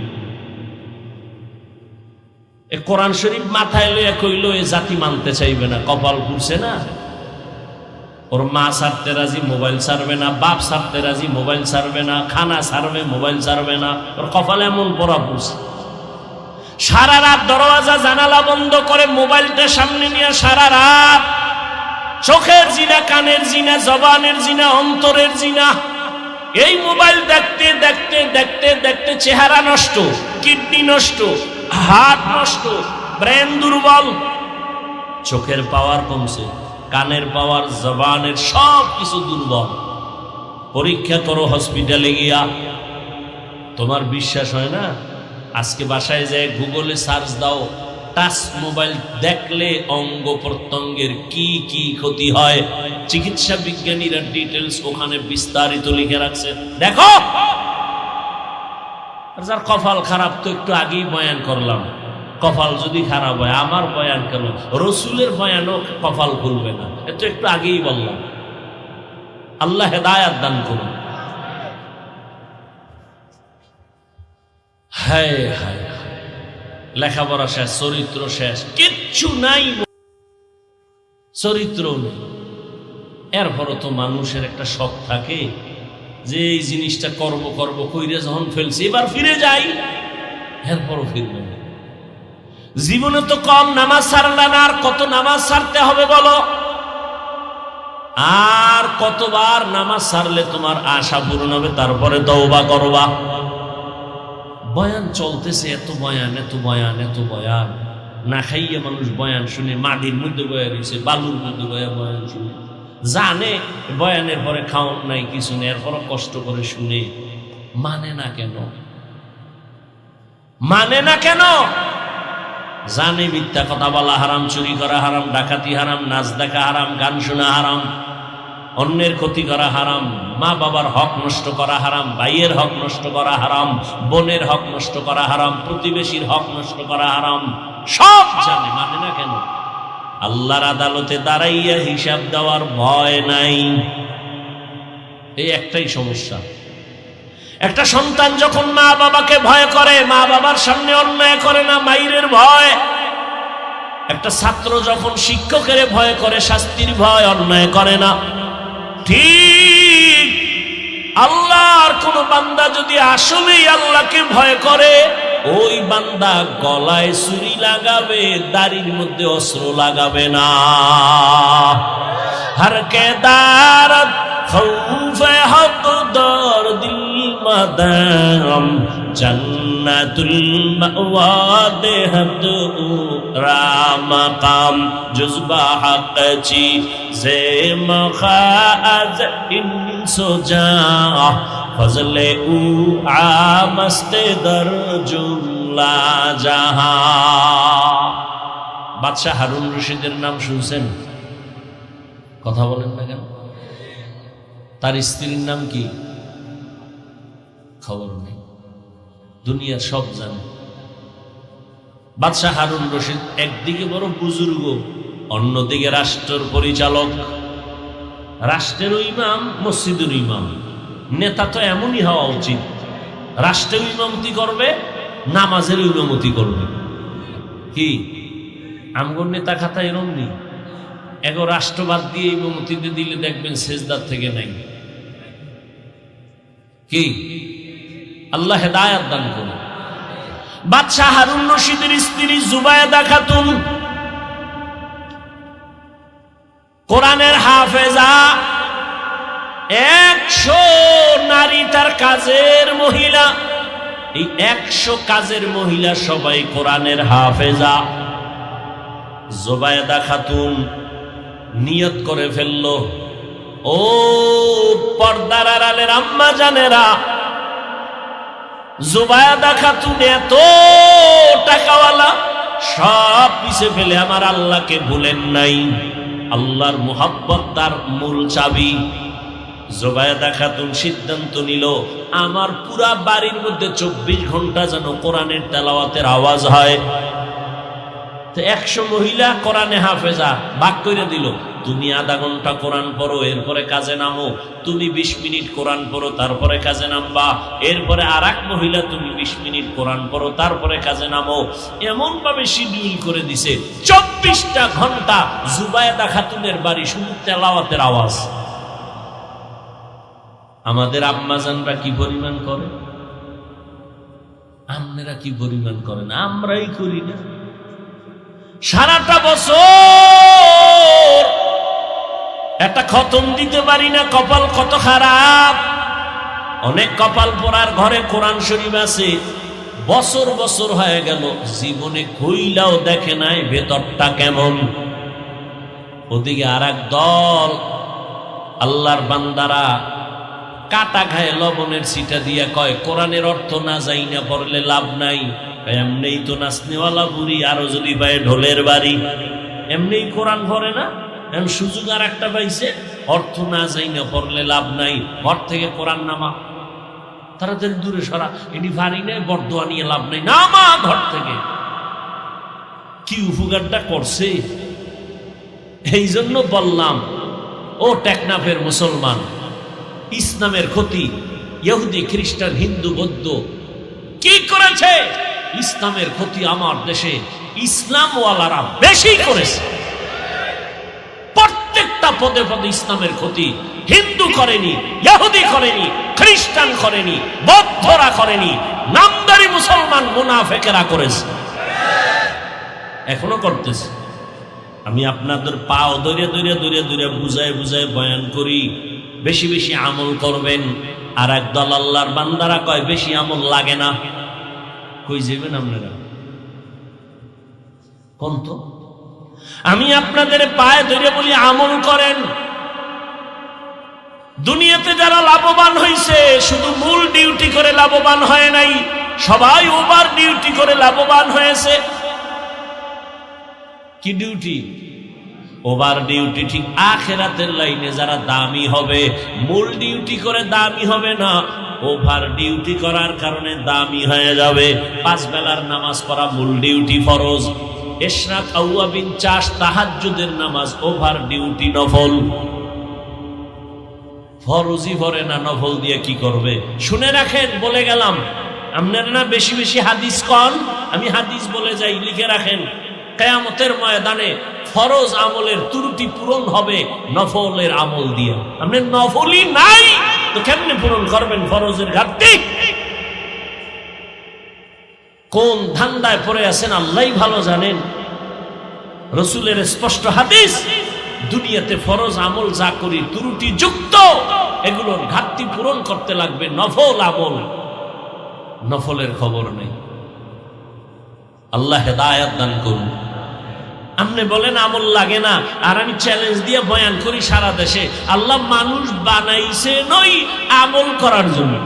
কোরআন শরীফ মাথায় লইয়া কইল এ জাতি মানতে চাইবে না, কপাল পুড়ছে না। ওর মা ছাড়তে রাজি, মোবাইল ছাড়বে না। বাপ ছাড়তে রাজি, মোবাইল ছাড়বে না। খানা ছাড়বে, মোবাইল ছাড়বে না। ওর কপালে এমন পড়া পুড়ছে। সারা রাত দরওয়াজা জানালা বন্ধ করে মোবাইলটা সামনে নিয়ে সারা রাত চোখের জিনা, কানের জিনা, জবানের জিনা, অন্তরের জিনা। এই মোবাইল দেখতে দেখতে দেখতে দেখতে চেহারা নষ্ট, কিডনি নষ্ট, হার্ট নষ্ট, ব্রেন দুর্বল, চোখের পাওয়ার কমছে, কানের পাওয়ার, জবানের সব কিছু দুর্বল। পরীক্ষা করো হসপিটালে গিয়া, তোমার বিশ্বাস হয় না? আজকে বাসায় যায় গুগলে সার্চ দাও, টাচ মোবাইল দেখলে অঙ্গ প্রত্যঙ্গের কি কি ক্ষতি হয়, চিকিৎসা বিজ্ঞানীরা ডিটেলস ওখানে বিস্তারিত লিখে রাখছে। দেখো, যার কপাল খারাপ তো একটু আগেই বয়ান করলাম। কপাল যদি খারাপ হয়, আমার বয়ান কেন, রসুলের বয়ানও কপাল খুলবে না, এত একটু আগেই বললাম। আল্লাহ হেদায়াত দান করুন। হায় হায়, লেখাপড়া শেষ, চরিত্র শেষ, কিচ্ছু নাই, চরিত্র নেই। এরপরও তো মানুষের একটা শখ থাকে যে এই জিনিসটা করব করব কইরে যখন ফেলছি এবার ফিরে যাই, এরপরও ফিরবে না। জীবনে তো কম নামাজ ছাড়লা না, আর কত নামাজ ছাড়তে হবে বলো? আর কতবার নামাজ ছাড়লে তোমার আশা পূরণ হবে? তারপরে তওবা করবা। বয়ান চলতেছে, এত বয়ান, এত বয়ান, এত বয়ান। না খাইয়ে মানুষ বয়ান শুনে, মাটির মধ্যে বয়া রয়েছে, বালুর মধ্যে বয়ান শুনে, জানে বয়ানের পরে খাওন নাই, কিছু নেই, এরপরও কষ্ট করে শুনে। মানে না কেন? মানে না কেন? জানে মিথ্যা কথা বলা হারাম, চুরি করা হারাম, ডাকাতি হারাম, নাচ দেখা হারাম, গান শোনা হারাম, অন্যের ক্ষতি করা হারাম, মা বাবার হক নষ্ট করা হারাম, ভাইয়ের হক নষ্ট করা হারাম, বোনের হক নষ্ট করা হারাম, প্রতিবেশীর হক নষ্ট করা হারাম, সব জানে। মানে না কেন? আল্লাহর আদালতে দাঁড়াইয়া হিসাব দেওয়ার ভয় নাই। এই একটাই সমস্যা। একটা সন্তান যখন মা বাবাকে ভয় করে, মা বাবার সামনে অন্যায় করে না, মাইরের ভয়। একটা ছাত্র যখন শিক্ষকের ভয় করে, শাস্তির ভয়, অন্যায় করে না। ঠিক আল্লাহর কোন বান্দা যদি আসলেই আল্লাহকে ভয় করে, ওই বান্দা গলায় ছুরি লাগাবে, দাড়ির মধ্যে অস্ত্র লাগাবে না। হর কে দারত খৌফে হক দর দিল মাদাম জন্নতুল মাওয়া দেহত রামকাম জুজবা হক চি জে মখাজ ইনসোজা ফজলে উ আমস্তে দর জুমলা জাহা। বাদশাহ হারুন রশিদের নাম শুনছেন? কথা বলেন না কেন? তার স্ত্রীর নাম কি? খবর নেই, দুনিয়ার সব জানে। বাদশাহ হারুন রশিদ একদিকে বড় বুজুর্গ, অন্যদিকে রাষ্ট্রের পরিচালক, রাষ্ট্রের ইমাম, মসজিদের ইমাম। নেতা তো এমনই হওয়া উচিত, রাষ্ট্রের ইমামতি করবে, নামাজের ইমামতি করবে। কি আমগর নেতা খাতা এরম নেই। এগো রাষ্ট্রবাদ দিয়ে ইমামতিতে দিলে দেখবেন সেজদার থেকে নাই। কি আল্লাহ হেদায়াত দান করুন। বাদশাহ হারুন রশিদের স্ত্রী জুবায়েদা খাতুন কোরআনের হাফেজা, 100 নারী তার কাজের মহিলা। এই 100 কাজের মহিলা সবাই কোরআনের হাফেজা। জুবায়েদা খাতুন নিয়ত করে ফেলল, ও পর্দার আড়ালের আম্মা জানেরা, জুবায়েদা খাতুন এত টাকাওয়ালা, সব পিছে ফেলে আমার আল্লাহকে ভুলেন নাই। আল্লাহর মুহাব্বত তার মূল চাবি। জুবায়েদা খাতুন সিদ্ধান্ত নিল, আমার পুরা বাড়ির মধ্যে 24 ঘন্টা যেন কোরআনের তেলাওয়াতের আওয়াজ হয়। তো 100 মহিলা কোরআনে হাফেজা ভাগ করে দিল, তুমি আধা ঘন্টা কোরআন পড়ো, এরপরে কাজে নামো। তুমি 20 মিনিট কোরআন পড়ো, তারপরে কাজে নামবা। এরপরে আর এক মহিলা, তুমি 20 মিনিট কোরআন পড়ো, তারপরে কাজে নামো। এমন ভাবে শিডিউল করে দিছে, 24টা ঘন্টা জুবায়েদা খাতুনের বাড়ি শুধু তেলাওয়াতের আওয়াজ। আমাদের আম্মাজানরা কি পরিমাণ করে, আপনারা কি পরিমাণ করেন? আমরাই করি না। সারাটা বছর একটা খতম দিতে পারি না, কপাল কত খারাপ। অনেক কপাল পোড়ার ঘরে কোরআন শরীফ আছে, বছর বছর হয়ে গেল, জীবনে কইলাও দেখে নাই ভেতরটা কেমন। ওদিকে আর এক দল আল্লাহর বান্দারা কাটা খায় লবণের ছিটা দিয়া কয়, কোরআনের অর্থ না যাই না পড়লে লাভ নাই। এমনি তো নাচনেওয়ালা বুড়ি, আরো যদি পায় ঢোলের বাড়ি। এমনি কোরআন পড়ে না, এখন সুযোগ আর একটা পাইছে, অর্থ না যাই না পড়লে লাভ নাই, ঘর থেকে কোরআন নামা, তাড়াতাড়ি দূরে সরা, এটি পারি না, বরদোয়া নিয়ে লাভ নাই, নামা ঘর থেকে। কি উপকারটা করছে। এই জন্য বললাম, ও টেকনাফের মুসলমান, ইসলামের ক্ষতি ইহুদি, খ্রিস্টান, হিন্দু, বৌদ্ধ কি করেছে? ইসলামের ক্ষতি আমার দেশে ইসলামওয়ালারা বেশি করেছে। প্রত্যেকটা পদে পদে ইসলামের ক্ষতি হিন্দু করেনি, ইহুদি করেনি, খ্রিস্টান করেনি, বৌদ্ধরা করেনি, নামদারি মুসলমান মুনাফেকেরা করেছে, এখনো করতেছে। আমি আপনাদের পাও ধরে ধরে ধরে ধরে বুঝায় বুঝায় বয়ান করি, বেশি বেশি আমল করবেন। আর একদল আল্লাহর বান্দারা কয় বেশি আমল লাগে না। কই যাবেন আপনারা? কোন তো আমি আপনাদের পায়ে ধরে বলি আমল করেন। দুনিয়াতে যারা লাভবান হয়েছে, শুধু মূল ডিউটি করে লাভবান হয় নাই, সবাই ওভার ডিউটি করে লাভবান হয়েছে। কি ডিউটি? Over duty. ঠিক আখিরাতের লাইনে যারা দামি হবে, মূল ডিউটি করে দামি হবে না, ওভার ডিউটি করার কারণে দামি হয়ে যাবে। 5 বেলার নামাজ পড়া মূল ডিউটি ফরজ, ইশরাক, আওয়াবিন, চাষ, তাহাজ্জুদের নামাজ ওভার ডিউটি নফল। ফরজি পড়ে না, নফল দিয়ে কি করবে? শুনে রাখেন, বলে গেলাম। আপনারা না বেশি বেশি হাদিস কন, আমি হাদিস বলে যাই, লিখে রাখেন। কিয়ামতের ময়দানে ফরজ আমলের ত্রুটি পূরণ হবে নফলের আমল দিয়ে। আপনি নফলই নাই তো কেমনে পূরণ করবেন ফরজের ঘাটতি? কোন ধান্দায় পড়ে আছেন আল্লাহই ভালো জানেন। রাসূলের স্পষ্ট হাদিস, দুনিয়াতে ফরজ আমল যা করি ত্রুটি যুক্ত, এগুলোর ঘাটতি পূরণ করতে লাগবে নফল আমল। নফলের খবর নেই। আল্লাহ হেদায়েত দান করুন। আপনি বলেন আমল লাগে না, আর আমি চ্যালেঞ্জ দিয়ে বয়ান করি সারা দেশে, আল্লাহ মানুষ বানাইছে নই আমল করার জন্য।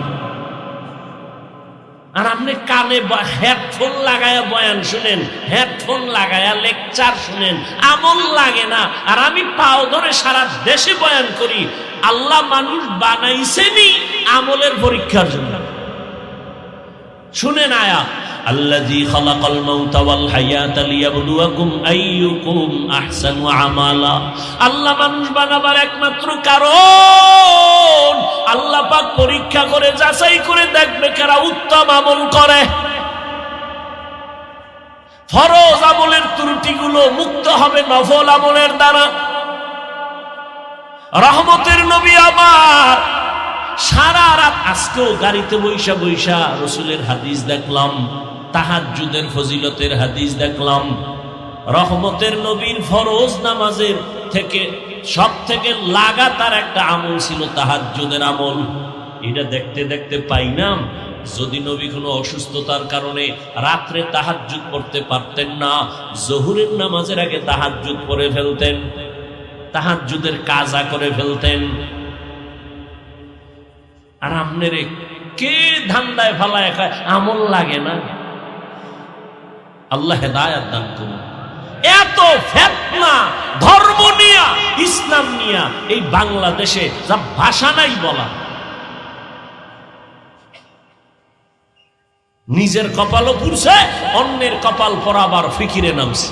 আর আপনি কানে হেডফোন লাগায়া বয়ান শুনেন, হেডফোন লাগায়া লেকচার শুনেন, আমল লাগে না। আর আমি পাও ধরে সারা দেশে বয়ান করি, আল্লাহ মানুষ বানাইছেনি আমলের পরীক্ষার জন্য। শুনেন আয়াত, আল্লাযী খালাকাল মাউতা ওয়াল হায়াতা লিয়াবলুয়াকুম আইয়ুকুম আহসানু আমালা। আল্লাহ মানুষ বানাবার একমাত্র কারণ, আল্লাহ পাক পরীক্ষা করে যাচাই করে দেখবে কারা উত্তম আমল করে। ফরজ আমলের ত্রুটিগুলো মুক্ত হবে নফল আমলের দ্বারা। রহমতের নবী আমার সারা রাত, আজকেও গাড়িতে বৈশা বৈশা রাসূলের হাদিস দেখলাম, তাহাজ্জুদের ফজিলতের হাদিস দেখলাম। রহমতের নবীর ফরজ নামাজের থেকে সব থেকে লাগাতার একটা আমল ছিল তাহাজ্জুদের আমল। এটা দেখতে দেখতে পাইলাম, যদি নবী কোনো অসুস্থতার কারণে রাত্রে তাহাজ্জুদ পড়তে পারতেন না, জোহরের নামাজের আগে তাহাজ্জুদ পড়ে ফেলতেন, তাহাজ্জুদের কাজা করে ফেলতেন। আর আপনার কে ধান্দায় ফালায় খায় আমল লাগে না? আল্লাহ হেদায়েত দান করুন। এত ফিতনা ধর্ম নিয়া, ইসলাম নিয়া এই বাংলাদেশে যা ভাষা নাই বলা। নিজের কপালও পুড়ছে, অন্যের কপাল পরাবার ফিকিরে নামছে।